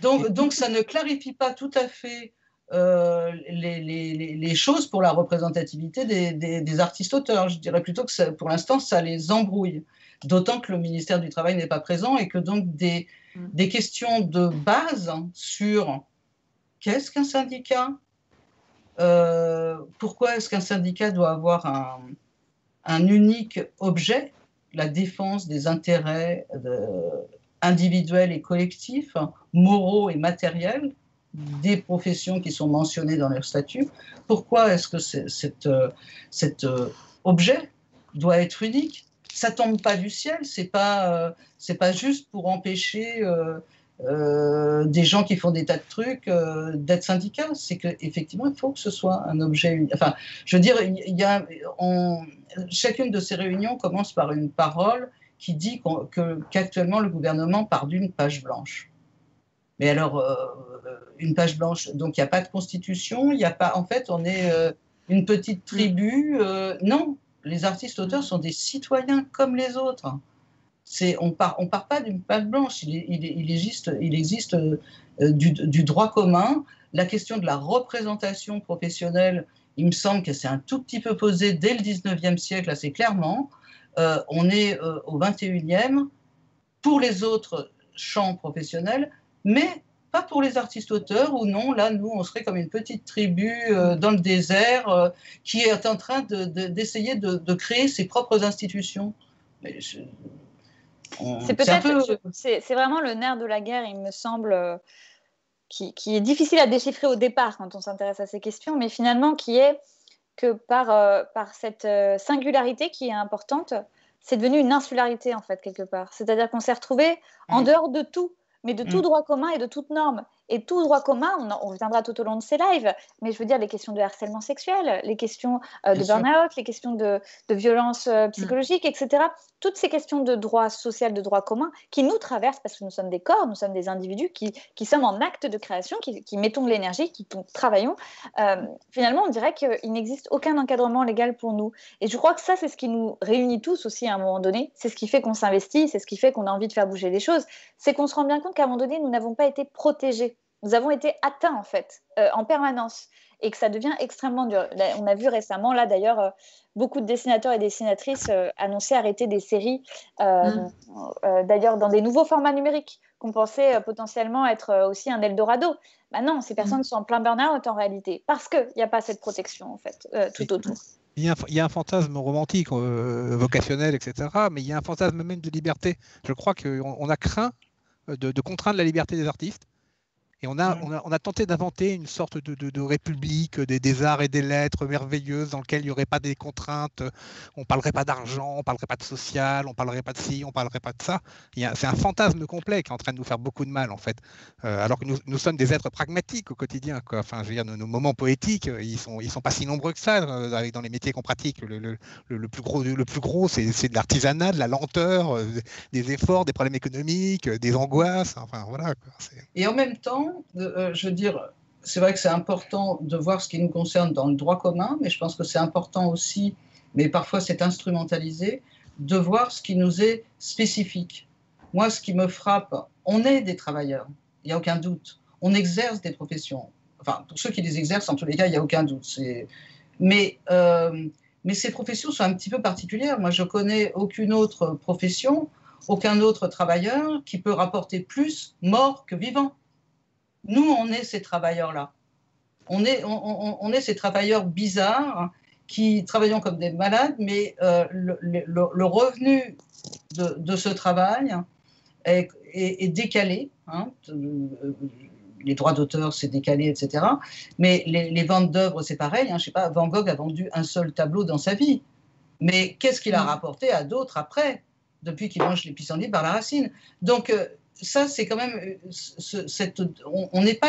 donc ça ne clarifie pas tout à fait les choses pour la représentativité des artistes-auteurs. Je dirais plutôt que pour l'instant, ça les embrouille. D'autant que le ministère du Travail n'est pas présent et que donc des questions de base sur qu'est-ce qu'un syndicat, pourquoi est-ce qu'un syndicat doit avoir un unique objet, la défense des intérêts individuels et collectifs, moraux et matériels, des professions qui sont mentionnées dans leur statut. Pourquoi est-ce que cet objet doit être unique? Ça tombe pas du ciel, c'est pas juste pour empêcher des gens qui font des tas de trucs d'être syndicats. C'est qu'effectivement, il faut que ce soit un objet unique. Enfin, je veux dire, chacune de ces réunions commence par une parole qui dit qu'actuellement le gouvernement part d'une page blanche. Mais alors, une page blanche, donc il n'y a pas de constitution, il n'y a pas. En fait, on est une petite tribu. Non, les artistes-auteurs sont des citoyens comme les autres. On part pas d'une page blanche. Il existe du droit commun. La question de la représentation professionnelle, il me semble que c'est un tout petit peu posé dès le 19e siècle, assez clairement. On est au 21e pour les autres champs professionnels, mais pas pour les artistes-auteurs, où non, là, nous, on serait comme une petite tribu dans le désert qui est en train d'essayer de créer ses propres institutions. C'est vraiment le nerf de la guerre, il me semble, qui est difficile à déchiffrer au départ quand on s'intéresse à ces questions, mais finalement qui est que par cette singularité qui est importante, c'est devenu une insularité en fait quelque part. C'est-à-dire qu'on s'est retrouvé en dehors de tout, mais de tout droit commun et de toute norme. Et tout droit commun, on reviendra tout au long de ces lives, mais je veux dire les questions de harcèlement sexuel, les questions de burn-out, les questions de violence psychologique, etc. Toutes ces questions de droit social, de droit commun, qui nous traversent parce que nous sommes des corps, nous sommes des individus qui sommes en acte de création, qui mettons de l'énergie, qui travaillons. Finalement, on dirait qu'il n'existe aucun encadrement légal pour nous. Et je crois que ça, c'est ce qui nous réunit tous aussi à un moment donné. C'est ce qui fait qu'on s'investit, c'est ce qui fait qu'on a envie de faire bouger les choses. C'est qu'on se rend bien compte qu'à un moment donné, nous n'avons pas été protégés. Nous avons été atteints, en fait, en permanence, et que ça devient extrêmement dur. Là, on a vu récemment, là, d'ailleurs, beaucoup de dessinateurs et dessinatrices annoncer arrêter des séries, d'ailleurs, dans des nouveaux formats numériques, qu'on pensait potentiellement être aussi un Eldorado. Bah non, ces personnes sont en plein burn-out, en réalité, parce qu'il n'y a pas cette protection, en fait, tout autour. Il y a un fantasme romantique, vocationnel, etc., mais il y a un fantasme même de liberté. Je crois qu'on a craint de contraindre la liberté des artistes. Et on a tenté d'inventer une sorte de république des arts et des lettres merveilleuse dans laquelle il n'y aurait pas des contraintes, on ne parlerait pas d'argent, on ne parlerait pas de social, on ne parlerait pas de ci, on ne parlerait pas de ça. C'est un fantasme complet qui est en train de nous faire beaucoup de mal, en fait. Alors que nous sommes des êtres pragmatiques au quotidien, quoi. Enfin, je veux dire, nos moments poétiques, ils sont pas si nombreux que ça dans les métiers qu'on pratique. Le plus gros, c'est de l'artisanat, de la lenteur, des efforts, des problèmes économiques, des angoisses. Enfin, voilà, quoi. Et en même temps, je veux dire, c'est vrai que c'est important de voir ce qui nous concerne dans le droit commun, mais je pense que c'est important aussi, mais parfois c'est instrumentalisé, de voir ce qui nous est spécifique. Moi, ce qui me frappe, on est des travailleurs, il n'y a aucun doute. On exerce des professions. Enfin, pour ceux qui les exercent, en tous les cas, il n'y a aucun doute. Mais ces professions sont un petit peu particulières. Moi, je connais aucune autre profession, aucun autre travailleur qui peut rapporter plus mort que vivant. Nous, on est ces travailleurs-là. On est ces travailleurs bizarres qui travaillons comme des malades, mais le revenu de ce travail est décalé. Hein. Les droits d'auteur, c'est décalé, etc. Mais les ventes d'œuvres, c'est pareil. Hein. Je sais pas, Van Gogh a vendu un seul tableau dans sa vie. Mais qu'est-ce qu'il a rapporté à d'autres après, depuis qu'il mange les pissenlits par la racine? Donc, ça, c'est quand même... on n'est pas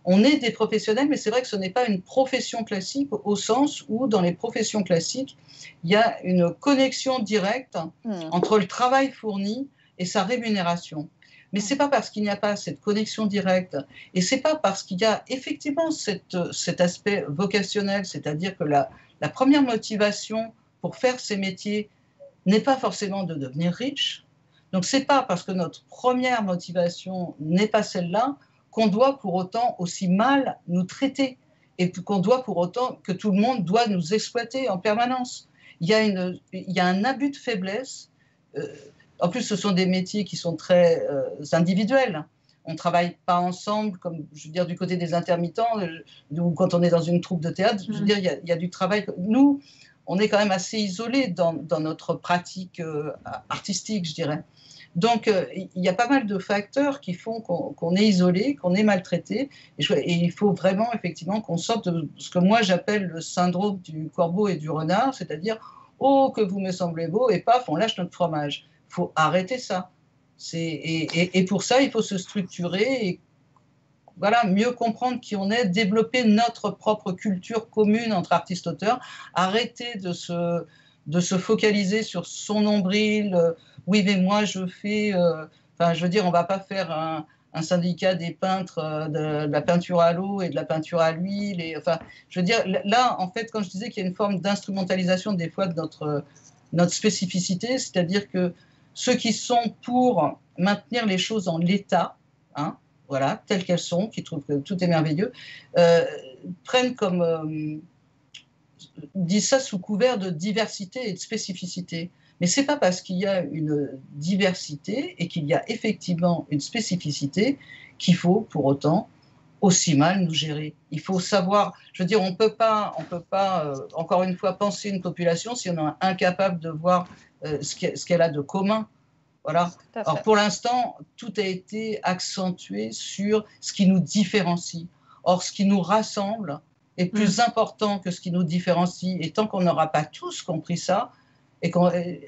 on est des professionnels, mais c'est vrai que ce n'est pas une profession classique au sens où, dans les professions classiques, il y a une connexion directe entre le travail fourni et sa rémunération. Mais ce n'est pas parce qu'il n'y a pas cette connexion directe, et ce n'est pas parce qu'il y a effectivement cet aspect vocationnel, c'est-à-dire que la première motivation pour faire ces métiers n'est pas forcément de devenir riche. Donc, ce n'est pas parce que notre première motivation n'est pas celle-là qu'on doit pour autant aussi mal nous traiter et qu'on doit pour autant que tout le monde doit nous exploiter en permanence. Il y a un abus de faiblesse. En plus, ce sont des métiers qui sont très individuels. On ne travaille pas ensemble, comme je veux dire du côté des intermittents, ou quand on est dans une troupe de théâtre, je veux dire, il y a du travail. Nous, on est quand même assez isolés dans notre pratique artistique, je dirais. Donc, il y a pas mal de facteurs qui font qu'on est isolé, qu'on est maltraité. Et il faut vraiment, effectivement, qu'on sorte de ce que moi j'appelle le syndrome du corbeau et du renard, c'est-à-dire « Oh, que vous me semblez beau !» et paf, on lâche notre fromage. Il faut arrêter ça. Et pour ça, il faut se structurer et voilà, mieux comprendre qui on est, développer notre propre culture commune entre artistes-auteurs, arrêter de se focaliser sur son nombril. Oui, mais moi, je fais... Enfin, je veux dire, on ne va pas faire un syndicat des peintres de la peinture à l'eau et de la peinture à l'huile. Enfin, je veux dire, là, en fait, quand je disais qu'il y a une forme d'instrumentalisation des fois de notre spécificité, c'est-à-dire que ceux qui sont pour maintenir les choses en l'état, hein, voilà, telles qu'elles sont, qui trouvent que tout est merveilleux, prennent comme... disent ça sous couvert de diversité et de spécificité. Mais ce n'est pas parce qu'il y a une diversité et qu'il y a effectivement une spécificité qu'il faut pour autant aussi mal nous gérer. Il faut savoir, je veux dire, on ne peut pas encore une fois, penser une population si on est incapable de voir ce qu'elle a de commun. Voilà. Alors pour l'instant, tout a été accentué sur ce qui nous différencie. Or, ce qui nous rassemble est plus important que ce qui nous différencie. Et tant qu'on n'aura pas tous compris ça,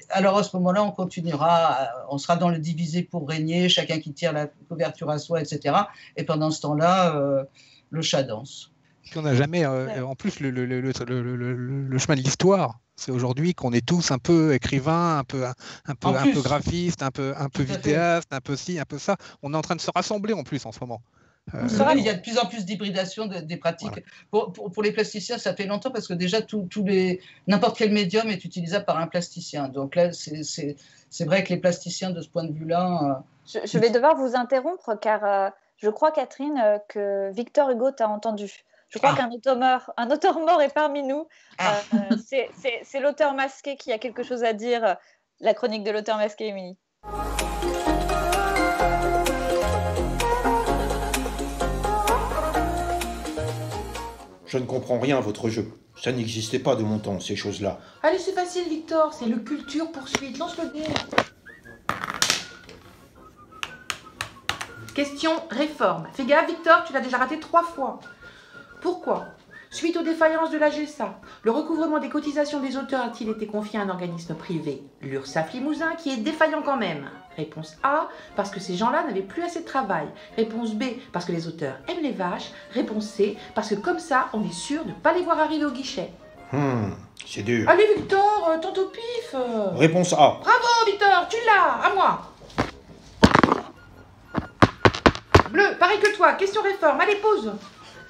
alors à ce moment-là, on continuera, on sera dans le diviser pour régner, chacun qui tire la couverture à soi, etc. Et pendant ce temps-là, le chat danse. Puis on n'a jamais, en plus, le chemin de l'histoire. C'est aujourd'hui qu'on est tous un peu écrivains, un peu graphistes, un peu vidéastes, un peu ci, un peu ça. On est en train de se rassembler en plus en ce moment. Il y a de plus en plus d'hybridation des pratiques. Voilà. Pour les plasticiens, ça fait longtemps parce que déjà, n'importe quel médium est utilisable par un plasticien. Donc là, c'est vrai que les plasticiens, de ce point de vue-là... Je vais devoir vous interrompre car je crois, Catherine, que Victor Hugo t'a entendu. Je crois qu'un auteur mort est parmi nous. C'est l'auteur masqué qui a quelque chose à dire. La chronique de l'auteur masqué, Émilie. Je ne comprends rien à votre jeu. Ça n'existait pas de mon temps, ces choses-là. Allez, c'est facile, Victor. C'est le culture poursuite. Lance le dé. Question réforme. Fais gaffe, Victor, tu l'as déjà raté 3 fois. Pourquoi ? Suite aux défaillances de la GESA, le recouvrement des cotisations des auteurs a-t-il été confié à un organisme privé, l'URSSAF Limousin, qui est défaillant quand même? Réponse A, parce que ces gens-là n'avaient plus assez de travail. Réponse B, parce que les auteurs aiment les vaches. Réponse C, parce que comme ça, on est sûr de ne pas les voir arriver au guichet. C'est dur. Allez, Victor, tente au pif. Réponse A. Bravo, Victor, tu l'as, à moi. Bleu, pareil que toi, question réforme, allez, pause.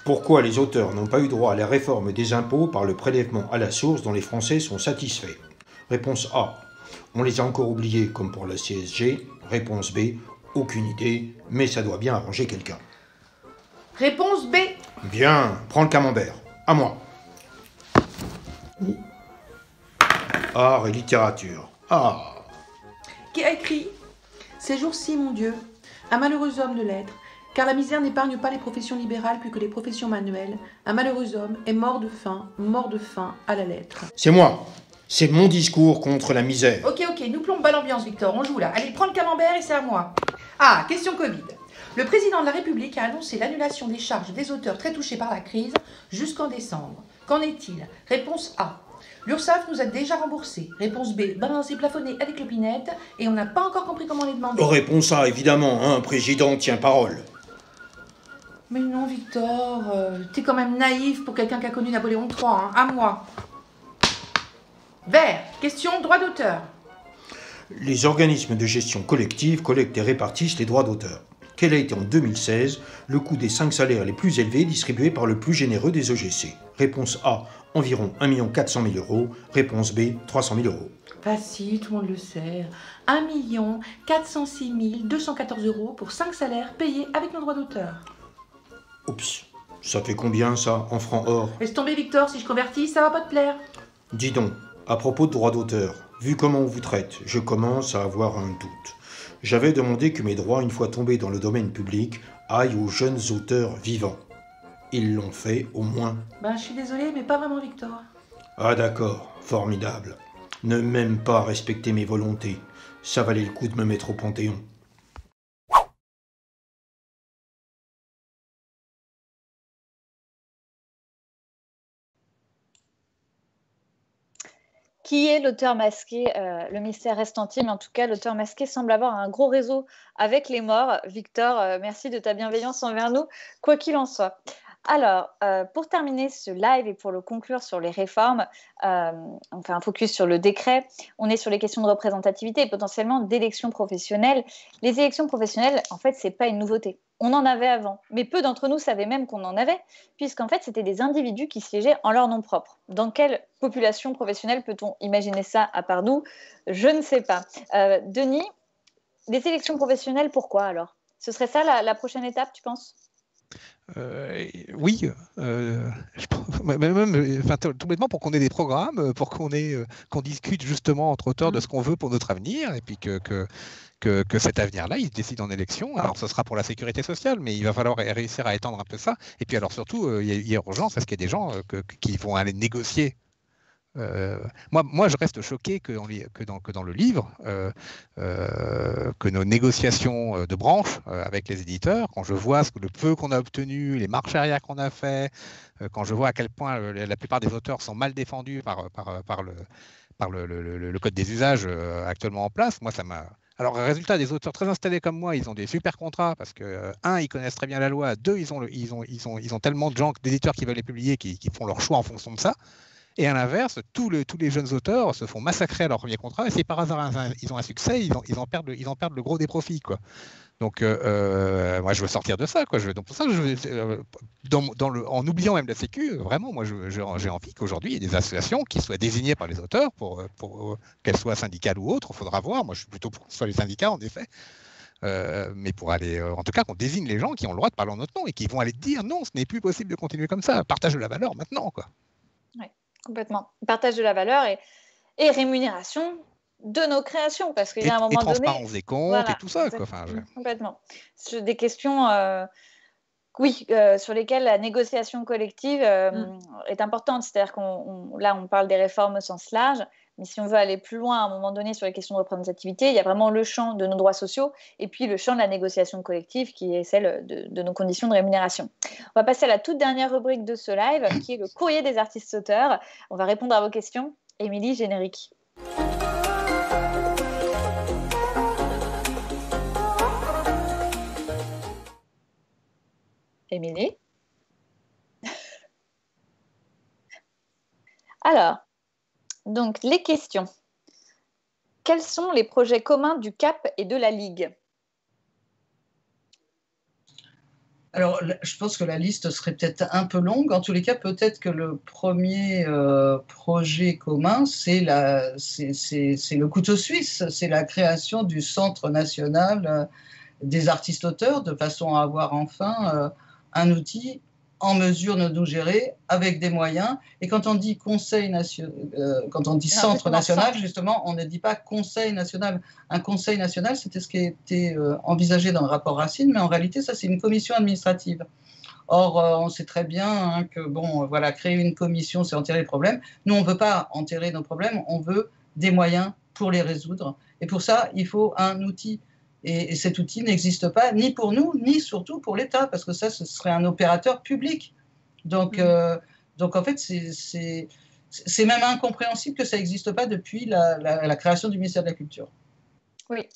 Pourquoi les auteurs n'ont pas eu droit à la réforme des impôts par le prélèvement à la source dont les Français sont satisfaits? Réponse A. On les a encore oubliés comme pour la CSG. Réponse B. Aucune idée, mais ça doit bien arranger quelqu'un. Réponse B. Bien, prends le camembert. À moi. Art et littérature. Ah. Qui a écrit « Ces jours-ci, mon Dieu, un malheureux homme de lettres, car la misère n'épargne pas les professions libérales plus que les professions manuelles. Un malheureux homme est mort de faim à la lettre. » C'est moi. C'est mon discours contre la misère. Ok, nous plombe pas l'ambiance, Victor, on joue là. Allez, prends le camembert et c'est à moi. Ah, question Covid. Le président de la République a annoncé l'annulation des charges des auteurs très touchés par la crise jusqu'en décembre. Qu'en est-il? Réponse A. L'URSSAF nous a déjà remboursé. Réponse B. C'est plafonné avec l'opinette et on n'a pas encore compris comment les demander. Réponse A, évidemment, un président tient parole. Mais non, Victor, t'es quand même naïf pour quelqu'un qui a connu Napoléon III, hein. À moi. Vert, question droit d'auteur. Les organismes de gestion collective collectent et répartissent les droits d'auteur. Quel a été en 2016 le coût des 5 salaires les plus élevés distribués par le plus généreux des EGC? Réponse A, environ 1 400 000 €. Réponse B, 300 000 €. Facile, tout le monde le sait. 1 406 214 € pour 5 salaires payés avec nos droits d'auteur. Oups, ça fait combien ça, en francs or? Laisse tomber, Victor, si je convertis, ça va pas te plaire. Dis donc, à propos de droits d'auteur, vu comment on vous traite, je commence à avoir un doute. J'avais demandé que mes droits, une fois tombés dans le domaine public, aillent aux jeunes auteurs vivants. Ils l'ont fait, au moins. Je suis désolée, mais pas vraiment, Victor. Ah d'accord, formidable. Ne m'aime pas respecter mes volontés. Ça valait le coup de me mettre au Panthéon. Qui est l'auteur masqué? Le mystère reste entier, mais en tout cas, l'auteur masqué semble avoir un gros réseau avec les morts. Victor, merci de ta bienveillance envers nous, quoi qu'il en soit. Alors, pour terminer ce live et pour le conclure sur les réformes, on fait un focus sur le décret. On est sur les questions de représentativité et potentiellement d'élections professionnelles. Les élections professionnelles, en fait, ce n'est pas une nouveauté. On en avait avant, mais peu d'entre nous savaient même qu'on en avait, puisqu'en fait, c'était des individus qui siégeaient en leur nom propre. Dans quelle population professionnelle peut-on imaginer ça à part nous? Je ne sais pas. Denis, les élections professionnelles, pourquoi alors? Ce serait ça la prochaine étape, tu penses? Oui, tout bêtement pour qu'on ait des programmes, pour qu'on discute justement entre auteurs de ce qu'on veut pour notre avenir, et puis que cet avenir-là, il se décide en élection. Alors, ce sera pour la sécurité sociale, mais il va falloir réussir à étendre un peu ça. Et puis, alors surtout, il y a urgence parce qu'il y a des gens qui vont aller négocier. Moi, je reste choqué que dans le livre, que nos négociations de branche avec les éditeurs, quand je vois le peu qu'on a obtenu, les marches arrière qu'on a fait, quand je vois à quel point la plupart des auteurs sont mal défendus par le code des usages actuellement en place, moi, ça m'a... Alors, résultat, des auteurs très installés comme moi, ils ont des super contrats parce que, un, ils connaissent très bien la loi, deux, ils ont tellement de gens, d'éditeurs qui veulent les publier, qui font leur choix en fonction de ça. Et à l'inverse, tous les jeunes auteurs se font massacrer à leur premier contrat, et si par hasard ils ont un succès, ils en perdent le gros des profits, quoi. Donc, moi, je veux sortir de ça, quoi. Donc, pour ça, en oubliant même la Sécu, vraiment, moi, j'ai envie qu'aujourd'hui, il y ait des associations qui soient désignées par les auteurs, pour qu'elles soient syndicales ou autres, il faudra voir. Moi, je suis plutôt pour que ce soit les syndicats, en effet. Mais pour aller, en tout cas, qu'on désigne les gens qui ont le droit de parler en notre nom et qui vont aller dire non, ce n'est plus possible de continuer comme ça. Partage de la valeur maintenant, quoi. Ouais. Complètement. Partage de la valeur et rémunération de nos créations, parce qu'il y a un moment donné... Et transparence des comptes, voilà, et tout ça. Quoi. Enfin, complètement. C'est des questions sur lesquelles la négociation collective est importante. C'est-à-dire là, on parle des réformes au sens large, mais si on veut aller plus loin à un moment donné sur les questions de représentativité, il y a vraiment le champ de nos droits sociaux et puis le champ de la négociation collective qui est celle de nos conditions de rémunération. On va passer à la toute dernière rubrique de ce live qui est le courrier des artistes-auteurs. On va répondre à vos questions. Émilie, générique. Émilie. Alors, donc, les questions. Quels sont les projets communs du CAP et de la Ligue? Alors, je pense que la liste serait peut-être un peu longue. En tous les cas, peut-être que le premier projet commun, c'est le couteau suisse. C'est la création du Centre national des artistes-auteurs, de façon à avoir enfin un outil en mesure de nous gérer avec des moyens. Et quand on dit centre national, justement, on ne dit pas conseil national. Un conseil national, c'était ce qui a été envisagé dans le rapport Racine, mais en réalité, ça, c'est une commission administrative. Or, on sait très bien que, créer une commission, c'est enterrer le problème. Nous, on ne veut pas enterrer nos problèmes, on veut des moyens pour les résoudre. Et pour ça, il faut un outil. Et cet outil n'existe pas ni pour nous, ni surtout pour l'État, parce que ça, ce serait un opérateur public. Donc en fait, c'est même incompréhensible que ça n'existe pas depuis la création du ministère de la Culture. Oui.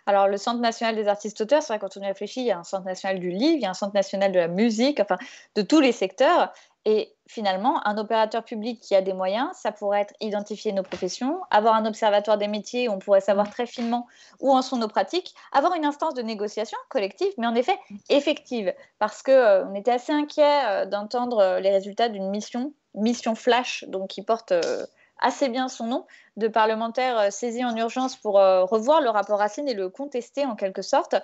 Alors, le Centre national des artistes-auteurs, c'est vrai, quand on y réfléchit, il y a un Centre national du livre, il y a un Centre national de la musique, enfin, de tous les secteurs. Et finalement, un opérateur public qui a des moyens, ça pourrait être identifier nos professions, avoir un observatoire des métiers où on pourrait savoir très finement où en sont nos pratiques, avoir une instance de négociation collective, mais en effet effective, parce qu'on était assez inquiet d'entendre les résultats d'une mission flash, donc qui porte assez bien son nom, de parlementaires saisis en urgence pour revoir le rapport Racine et le contester en quelque sorte.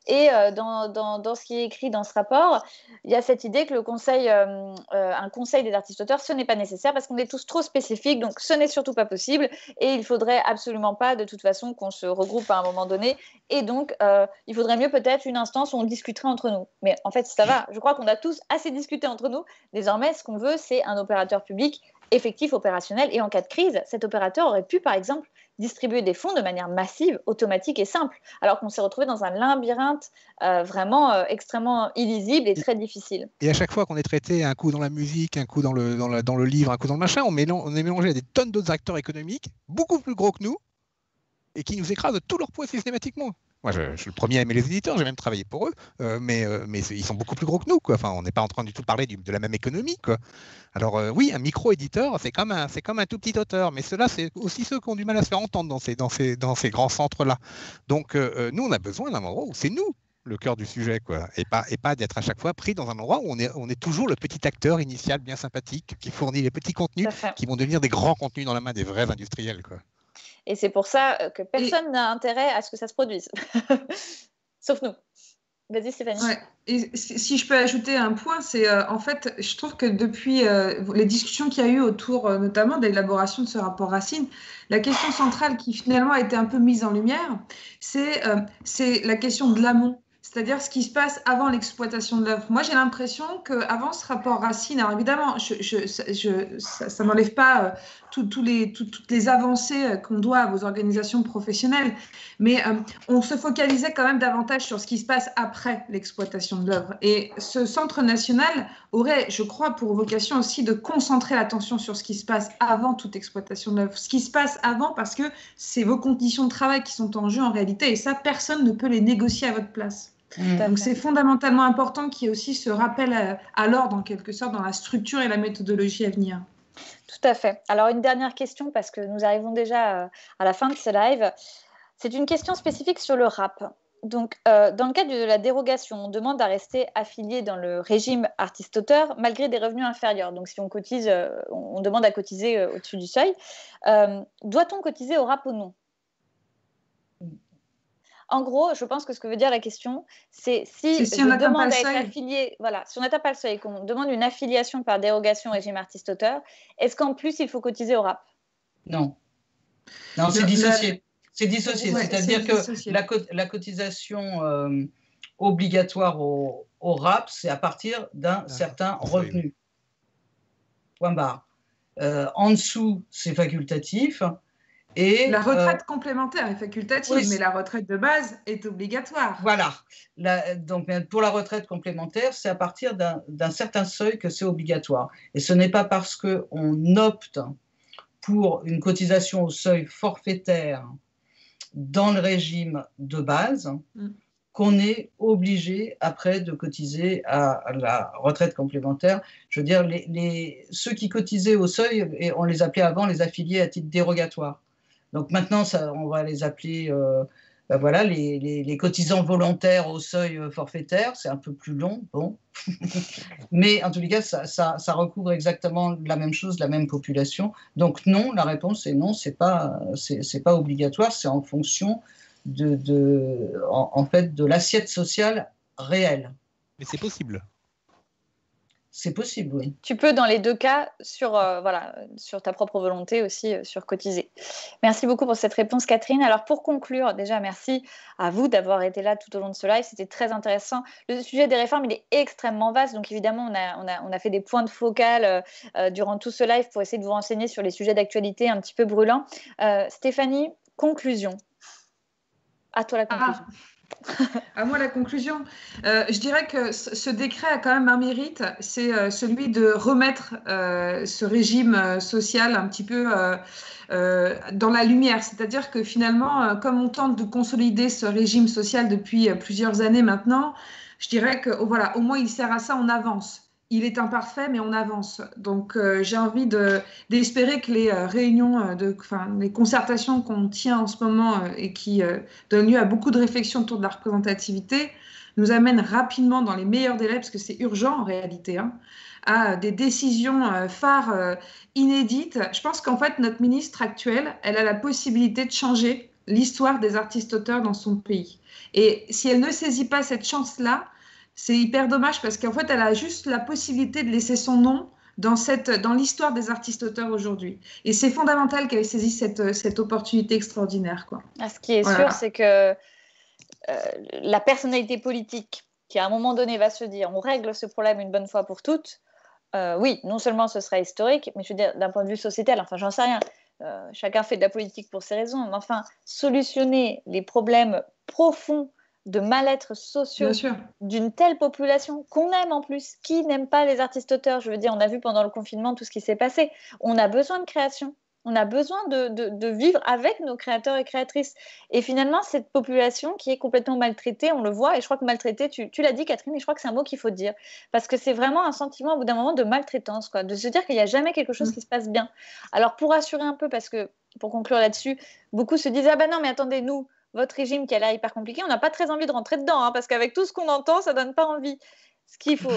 Et dans ce qui est écrit dans ce rapport, il y a cette idée que un conseil des artistes-auteurs, ce n'est pas nécessaire parce qu'on est tous trop spécifiques, donc ce n'est surtout pas possible et il faudrait absolument pas de toute façon qu'on se regroupe à un moment donné et donc il faudrait mieux peut-être une instance où on discuterait entre nous. Mais en fait, ça va, je crois qu'on a tous assez discuté entre nous. Désormais, ce qu'on veut, c'est un opérateur public effectif, opérationnel, et en cas de crise, cet opérateur aurait pu, par exemple, distribuer des fonds de manière massive, automatique et simple, alors qu'on s'est retrouvé dans un labyrinthe vraiment extrêmement illisible et très difficile. Et à chaque fois qu'on est traité, un coup dans la musique, un coup dans le livre, un coup dans le machin, on est mélangé à des tonnes d'autres acteurs économiques, beaucoup plus gros que nous, et qui nous écrasent de tout leur poids systématiquement. Moi, je suis le premier à aimer les éditeurs, j'ai même travaillé pour eux, mais ils sont beaucoup plus gros que nous, quoi. Enfin, on n'est pas en train du tout de parler de la même économie, quoi. Alors oui, un micro-éditeur, c'est comme un tout petit auteur, mais ceux-là, c'est aussi ceux qui ont du mal à se faire entendre dans ces grands centres-là. Donc nous, on a besoin d'un endroit où c'est nous le cœur du sujet, quoi, et pas d'être à chaque fois pris dans un endroit où on est toujours le petit acteur initial bien sympathique qui fournit les petits contenus qui vont devenir des grands contenus dans la main des vrais industriels, quoi. Et c'est pour ça que personne n'a intérêt à ce que ça se produise. Sauf nous. Vas-y, Stéphanie. Ouais. Et si je peux ajouter un point, c'est en fait, je trouve que depuis les discussions qu'il y a eu autour notamment de l'élaboration de ce rapport Racine, la question centrale qui finalement a été un peu mise en lumière, c'est la question de l'amont. C'est-à-dire ce qui se passe avant l'exploitation de l'œuvre. Moi, j'ai l'impression qu'avant ce rapport Racine, alors évidemment, ça n'enlève pas toutes les avancées qu'on doit à vos organisations professionnelles, mais on se focalisait quand même davantage sur ce qui se passe après l'exploitation de l'œuvre. Et ce centre national aurait, je crois, pour vocation aussi de concentrer l'attention sur ce qui se passe avant toute exploitation de l'œuvre. Ce qui se passe avant, parce que c'est vos conditions de travail qui sont en jeu en réalité, et ça, personne ne peut les négocier à votre place. Donc c'est fondamentalement important qu'il y ait aussi ce rappel à l'ordre en quelque sorte dans la structure et la méthodologie à venir. Tout à fait. Alors une dernière question parce que nous arrivons déjà à la fin de ce live. C'est une question spécifique sur le rap. Donc dans le cadre de la dérogation, on demande à rester affilié dans le régime artiste-auteur malgré des revenus inférieurs. Donc si on cotise, on demande à cotiser au-dessus du seuil. Doit-on cotiser au rap ou non ? En gros, je pense que ce que veut dire la question, c'est si on demande à être affilié, voilà, si on n'atteint pas le seuil et qu'on demande une affiliation par dérogation au régime artiste-auteur, est-ce qu'en plus il faut cotiser au rap ? Non. Non, c'est dissocié. C'est dissocié. Ouais, c'est-à-dire que la cotisation obligatoire au rap, c'est à partir d'un certain revenu. Point barre. En dessous, c'est facultatif. Et, la retraite complémentaire est facultative, oui, mais la retraite de base est obligatoire. Voilà. Donc, pour la retraite complémentaire, c'est à partir d'un certain seuil que c'est obligatoire. Et ce n'est pas parce qu'on opte pour une cotisation au seuil forfaitaire dans le régime de base qu'on est obligé après de cotiser à la retraite complémentaire. Je veux dire, ceux qui cotisaient au seuil, et on les appelait avant les affiliés à titre dérogatoire. Donc maintenant, on va les appeler voilà, les cotisants volontaires au seuil forfaitaire. C'est un peu plus long, bon. Mais en tous les cas, ça recouvre exactement la même chose, la même population. Donc non, la réponse est non, c'est pas obligatoire, c'est en fonction en fait, de l'assiette sociale réelle. Mais c'est possible. C'est possible, oui. Tu peux, dans les deux cas, sur ta propre volonté aussi, surcotiser. Merci beaucoup pour cette réponse, Catherine. Alors, pour conclure, déjà, merci à vous d'avoir été là tout au long de ce live. C'était très intéressant. Le sujet des réformes, il est extrêmement vaste. Donc, évidemment, on a fait des points de focale durant tout ce live pour essayer de vous renseigner sur les sujets d'actualité un petit peu brûlants. Stéphanie, conclusion. À toi la conclusion. À moi la conclusion, je dirais que ce décret a quand même un mérite, c'est celui de remettre ce régime social un petit peu dans la lumière, c'est-à-dire que finalement, comme on tente de consolider ce régime social depuis plusieurs années maintenant, je dirais que voilà, au moins il sert à ça, on avance. Il est imparfait, mais on avance. Donc, j'ai envie d'espérer que les réunions, les concertations qu'on tient en ce moment et qui donnent lieu à beaucoup de réflexions autour de la représentativité nous amènent rapidement dans les meilleurs délais, parce que c'est urgent en réalité, à des décisions phares inédites. Je pense qu'en fait, notre ministre actuelle, elle a la possibilité de changer l'histoire des artistes-auteurs dans son pays. Et si elle ne saisit pas cette chance-là, c'est hyper dommage parce qu'en fait, elle a juste la possibilité de laisser son nom dans l'histoire des artistes-auteurs aujourd'hui. Et c'est fondamental qu'elle ait saisi cette opportunité extraordinaire, quoi. Ce qui est sûr, c'est que la personnalité politique qui, à un moment donné, va se dire on règle ce problème une bonne fois pour toutes, oui, non seulement ce sera historique, mais je veux dire, d'un point de vue sociétal, enfin, j'en sais rien. Chacun fait de la politique pour ses raisons, mais enfin, solutionner les problèmes profonds de mal-être sociaux d'une telle population qu'on aime en plus. Qui n'aime pas les artistes-auteurs ? Je veux dire, on a vu pendant le confinement tout ce qui s'est passé. On a besoin de création. On a besoin de vivre avec nos créateurs et créatrices. Et finalement, cette population qui est complètement maltraitée, on le voit, et je crois que maltraitée, tu l'as dit Catherine, et je crois que c'est un mot qu'il faut dire, parce que c'est vraiment un sentiment au bout d'un moment de maltraitance, quoi, de se dire qu'il n'y a jamais quelque chose qui se passe bien. Alors pour rassurer un peu, parce que pour conclure là-dessus, beaucoup se disent « Ah ben non, mais attendez, nous, votre régime qui a l'air hyper compliqué, on n'a pas très envie de rentrer dedans, hein, parce qu'avec tout ce qu'on entend, ça ne donne pas envie. » Ce qu'il faut,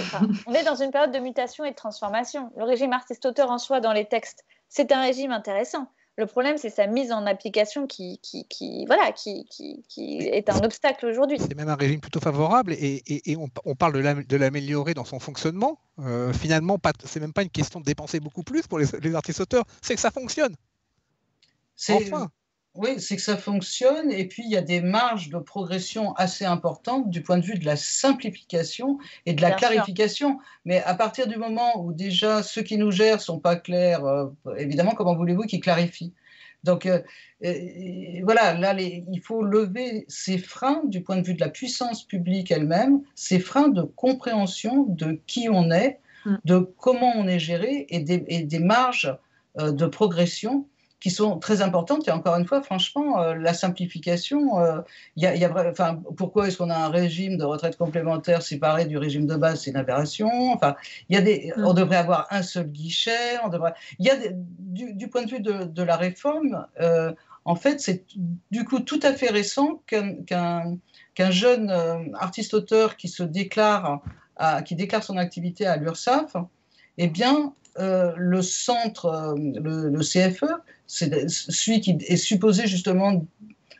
on est dans une période de mutation et de transformation. Le régime artiste-auteur en soi dans les textes, c'est un régime intéressant. Le problème, c'est sa mise en application qui est un obstacle aujourd'hui. C'est même un régime plutôt favorable et on parle de l'améliorer dans son fonctionnement. Finalement, c'est même pas une question de dépenser beaucoup plus pour les artistes-auteurs, c'est que ça fonctionne. Enfin. Oui, c'est que ça fonctionne et puis il y a des marges de progression assez importantes du point de vue de la simplification et de la clarification. Mais à partir du moment où déjà ceux qui nous gèrent ne sont pas clairs, évidemment, comment voulez-vous qu'ils clarifient ? Donc voilà, là, il faut lever ces freins du point de vue de la puissance publique elle-même, ces freins de compréhension de qui on est, de comment on est géré et des marges de progression qui sont très importantes. Et encore une fois, franchement, la simplification, pourquoi est-ce qu'on a un régime de retraite complémentaire séparé du régime de base? C'est une aberration. Enfin, on devrait avoir un seul guichet. Du point de vue de la réforme, en fait, c'est du coup tout à fait récent qu'un jeune artiste-auteur qui déclare son activité à l'URSSAF, eh bien, le centre, le CFE, c'est celui qui est supposé justement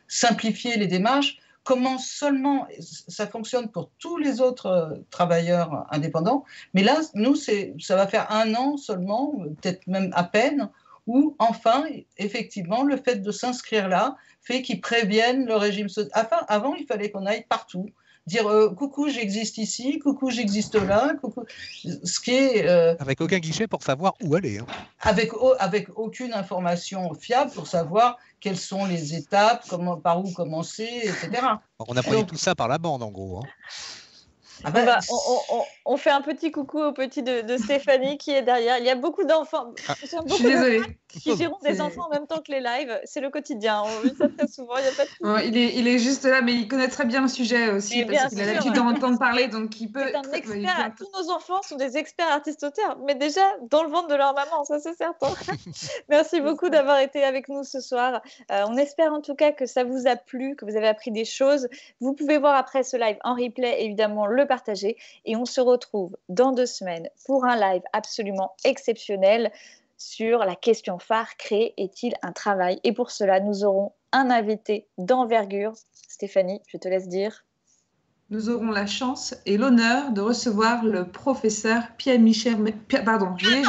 simplifier les démarches, comment seulement, ça fonctionne pour tous les autres travailleurs indépendants, mais là, nous, ça va faire 1 an seulement, peut-être même à peine, où enfin, effectivement, le fait de s'inscrire là fait qu'ils préviennent le régime social. Avant, il fallait qu'on aille partout, dire coucou, j'existe ici, coucou, j'existe là, coucou. Ce qui est avec aucun guichet pour savoir où aller. Hein. Avec aucune information fiable pour savoir quelles sont les étapes, par où commencer, etc. On apprenait tout ça par la bande, en gros. Hein. On fait un petit coucou au petit de Stéphanie qui est derrière. Il y a beaucoup d'enfants. Je suis désolée. Qui gérons des enfants en même temps que les lives. C'est le quotidien. On vit ça très souvent. Il y a pas de... il est juste là, mais il connaît très bien le sujet aussi. Parce qu'il a l'habitude d'en entendre parler. Donc il peut. C'est un expert. Tous nos enfants sont des experts artistes-auteurs. Mais déjà dans le ventre de leur maman, ça c'est certain. Merci beaucoup d'avoir été avec nous ce soir. On espère en tout cas que ça vous a plu, que vous avez appris des choses. Vous pouvez voir après ce live en replay, évidemment, le partager. Et on se retrouve dans 2 semaines pour un live absolument exceptionnel sur la question phare, créer est-il un travail? Et pour cela, nous aurons un invité d'envergure. Stéphanie, je te laisse dire. Nous aurons la chance et l'honneur de recevoir le professeur Pierre-Michel Menger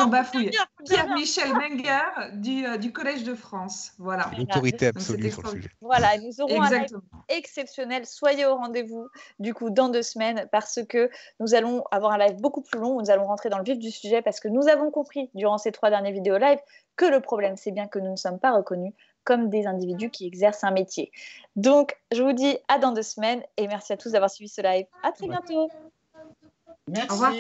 du Collège de France. Voilà. L'autorité absolue sur le sujet. Voilà, nous aurons un live exceptionnel. Soyez au rendez-vous du coup dans 2 semaines parce que nous allons avoir un live beaucoup plus long. Nous allons rentrer dans le vif du sujet parce que nous avons compris durant ces 3 dernières vidéos live que le problème, c'est bien que nous ne sommes pas reconnus comme des individus qui exercent un métier. Donc, je vous dis à dans 2 semaines et merci à tous d'avoir suivi ce live. À très bientôt. Merci. Au revoir.